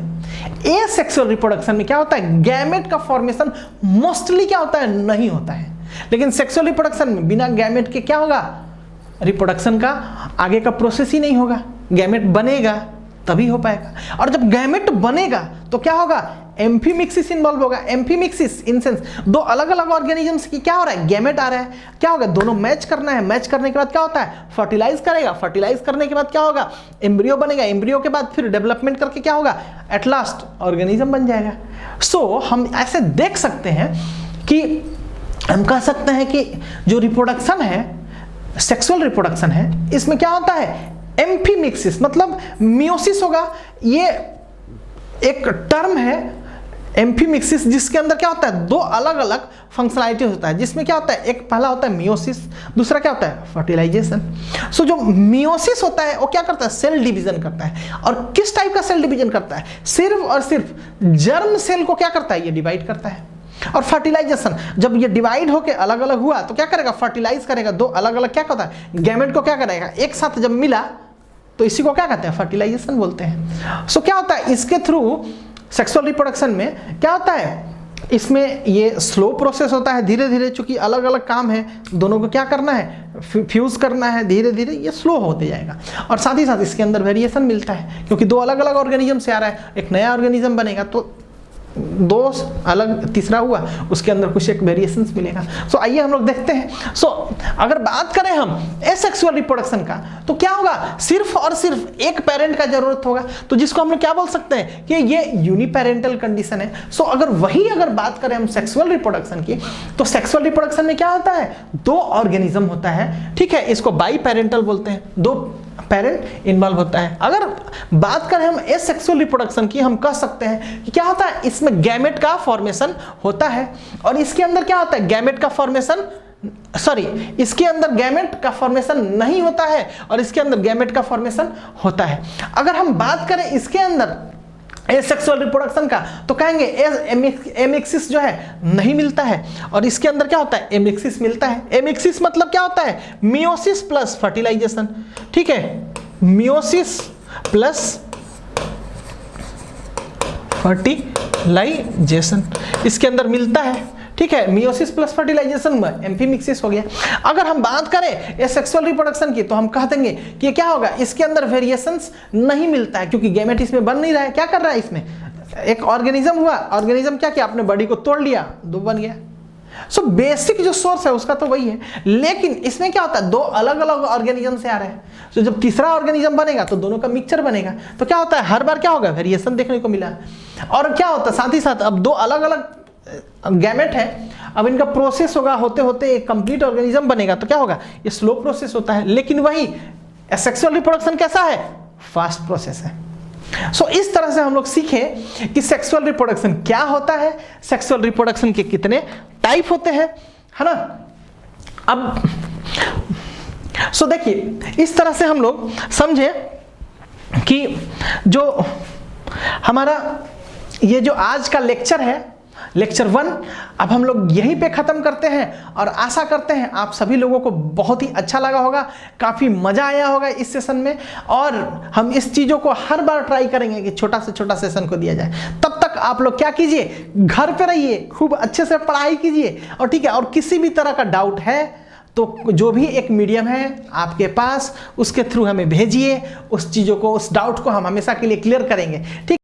एसेक्सुअल रिप्रोडक्शन में क्या होता है, गैमेट का फॉर्मेशन मोस्टली क्या होता है, नहीं होता है। लेकिन सेक्सुअल रिप्रोडक्शन में बिना गैमेट के क्या होगा, रिप्रोडक्शन का आगे का प्रोसेस ही नहीं होगा। गैमेट बनेगा तभी हो पाएगा, और जब गैमेट बनेगा तो क्या होगा, एम्फीमिक्सिस इन्वॉल्व होगा। एम्फीमिक्सिस इन सेंस दो अलग अलग ऑर्गेनिजम्स की क्या हो रहा है, गैमेट आ रहा है, क्या होगा, दोनों मैच करना है। मैच करने के बाद क्या होता है, फर्टिलाइज करेगा। फर्टिलाइज करने के बाद क्या होगा, एम्ब्रियो बनेगा। एम्ब्रियो के बाद फिर डेवलपमेंट करके क्या होगा, एट लास्ट ऑर्गेनिज्म बन जाएगा। सो हम ऐसे देख सकते हैं कि हम कह सकते हैं कि जो रिप्रोडक्शन है, सेक्सुअल रिप्रोडक्शन है, इसमें क्या होता है, एम्फीमिक्सिस मतलब मियोसिस होगा। ये एक टर्म है एम्फीमिक्सिस, जिसके अंदर क्या होता है, दो अलग अलग फंक्शनैलिटी होता है। जिसमें क्या होता है, एक पहला होता है मियोसिस, दूसरा क्या होता है, फर्टिलाइजेशन। सो जो मियोसिस होता है वो क्या करता है, सेल डिवीजन करता है। और किस टाइप का सेल डिवीजन करता है, सिर्फ और सिर्फ जर्म सेल को क्या करता है, ये डिवाइड करता है। और फर्टिलाइजेशन, जब ये डिवाइड होकर अलग अलग हुआ तो क्या करेगा, फर्टिलाइज करेगा। दो अलग अलग क्या होता है, गैमेट को क्या करेगा, एक साथ जब मिला तो इसी को क्या कहते हैं, फर्टिलाइजेशन बोलते हैं। सो क्या होता है, इसके थ्रू सेक्सुअल रिप्रोडक्शन में क्या होता है, इसमें ये स्लो प्रोसेस होता है, धीरे धीरे, चूंकि अलग अलग काम है, दोनों को क्या करना है, फ्यूज करना है, धीरे धीरे ये स्लो होते जाएगा। और साथ ही साथ इसके अंदर वेरिएशन मिलता है, क्योंकि दो अलग अलग ऑर्गेनिज्म से आ रहा है, एक नया ऑर्गेनिज्म बनेगा तो दो अलग, तीसरा हुआ, उसके अंदर कुछ एक वेरिएशंस मिलेगा। सो आइए हम लोग देखते हैं। सो अगर बात करें हम एसेक्सुअल रिप्रोडक्शन का, तो क्या होगा, सिर्फ और सिर्फ एक पेरेंट का जरूरत होगा, तो जिसको हम लोग क्या बोल सकते हैं कि ये यूनिपेरेंटल कंडीशन है। सो अगर बात करें हम सेक्सुअल रिप्रोडक्शन की, तो सेक्सुअल रिप्रोडक्शन में क्या होता है, दो ऑर्गेनिज्म होता है, ठीक है। इसको बाई पेरेंटल बोलते हैं, दो पेरेंट इन्वॉल्व होता है। अगर बात करें हम एसेक्सुअल रिप्रोडक्शन की, हम कह सकते हैं कि क्या होता है, इसमें गैमेट का फॉर्मेशन होता है। और इसके अंदर क्या होता है, गैमेट का फॉर्मेशन, सॉरी, इसके अंदर गैमेट का फॉर्मेशन नहीं होता है और इसके अंदर गैमेट का फॉर्मेशन होता है। अगर हम बात करें इसके अंदर एसेक्सुअल रिप्रोडक्शन का, तो कहेंगे एमिक्सिस जो है नहीं मिलता है, और इसके अंदर क्या होता है, एमिक्सिस मिलता है। एमिक्सिस मतलब क्या होता है, मियोसिस प्लस फर्टिलाइजेशन, ठीक है, मियोसिस प्लस फर्टिलाइजेशन इसके अंदर मिलता है, ठीक है। मियोसिस प्लस फर्टिलाइजेशन में एम्फीमिक्सिस हो गया। अगर हम बात करें एसेक्सुअल रिप्रोडक्शन की, तो हम कह देंगे कि क्या होगा, इसके अंदर वेरिएशंस नहीं मिलता है, क्योंकि गैमेट इसमें बन नहीं रहा है। क्या कर रहा है, इसमें एक ऑर्गेनिज्म हुआ, ऑर्गेनिज्म क्या किया, आपने बॉडी को तोड़ लिया, 2 बन गया। सो बेसिक जो सोर्स है उसका तो वही है, लेकिन इसमें क्या होता है, 2 अलग अलग ऑर्गेनिज्म से आ रहे हैं। तो जब तीसरा ऑर्गेनिज्म बनेगा तो दोनों का मिक्सचर बनेगा, तो क्या होता है, हर बार क्या होगा, वेरिएशन देखने को मिला। और क्या होता है, साथ ही साथ अब 2 अलग अलग गैमेट है, अब इनका प्रोसेस होगा, होते होते एक कंप्लीट ऑर्गेनिज्म बनेगा, तो क्या होगा, ये स्लो प्रोसेस होता है। लेकिन वही सेक्सुअल रिप्रोडक्शन कैसा है, फास्ट प्रोसेस है। सो इस तरह से हम लोग सीखे कि सेक्सुअल रिप्रोडक्शन क्या होता है, सेक्सुअल रिप्रोडक्शन के कितने टाइप होते हैं, है ना। अब सो देखिए, इस तरह से हम लोग समझे कि जो हमारा ये जो आज का लेक्चर है, लेक्चर 1, अब हम लोग यहीं पे ख़त्म करते हैं। और आशा करते हैं आप सभी लोगों को बहुत ही अच्छा लगा होगा, काफ़ी मज़ा आया होगा इस सेशन में। और हम इस चीज़ों को हर बार ट्राई करेंगे कि छोटा से छोटा सेशन को दिया जाए। तब तक आप लोग क्या कीजिए, घर पे रहिए, खूब अच्छे से पढ़ाई कीजिए, और ठीक है, और किसी भी तरह का डाउट है तो जो भी एक मीडियम है आपके पास, उसके थ्रू हमें भेजिए। उस चीज़ों को, उस डाउट को हम हमेशा के लिए क्लियर करेंगे, ठीक।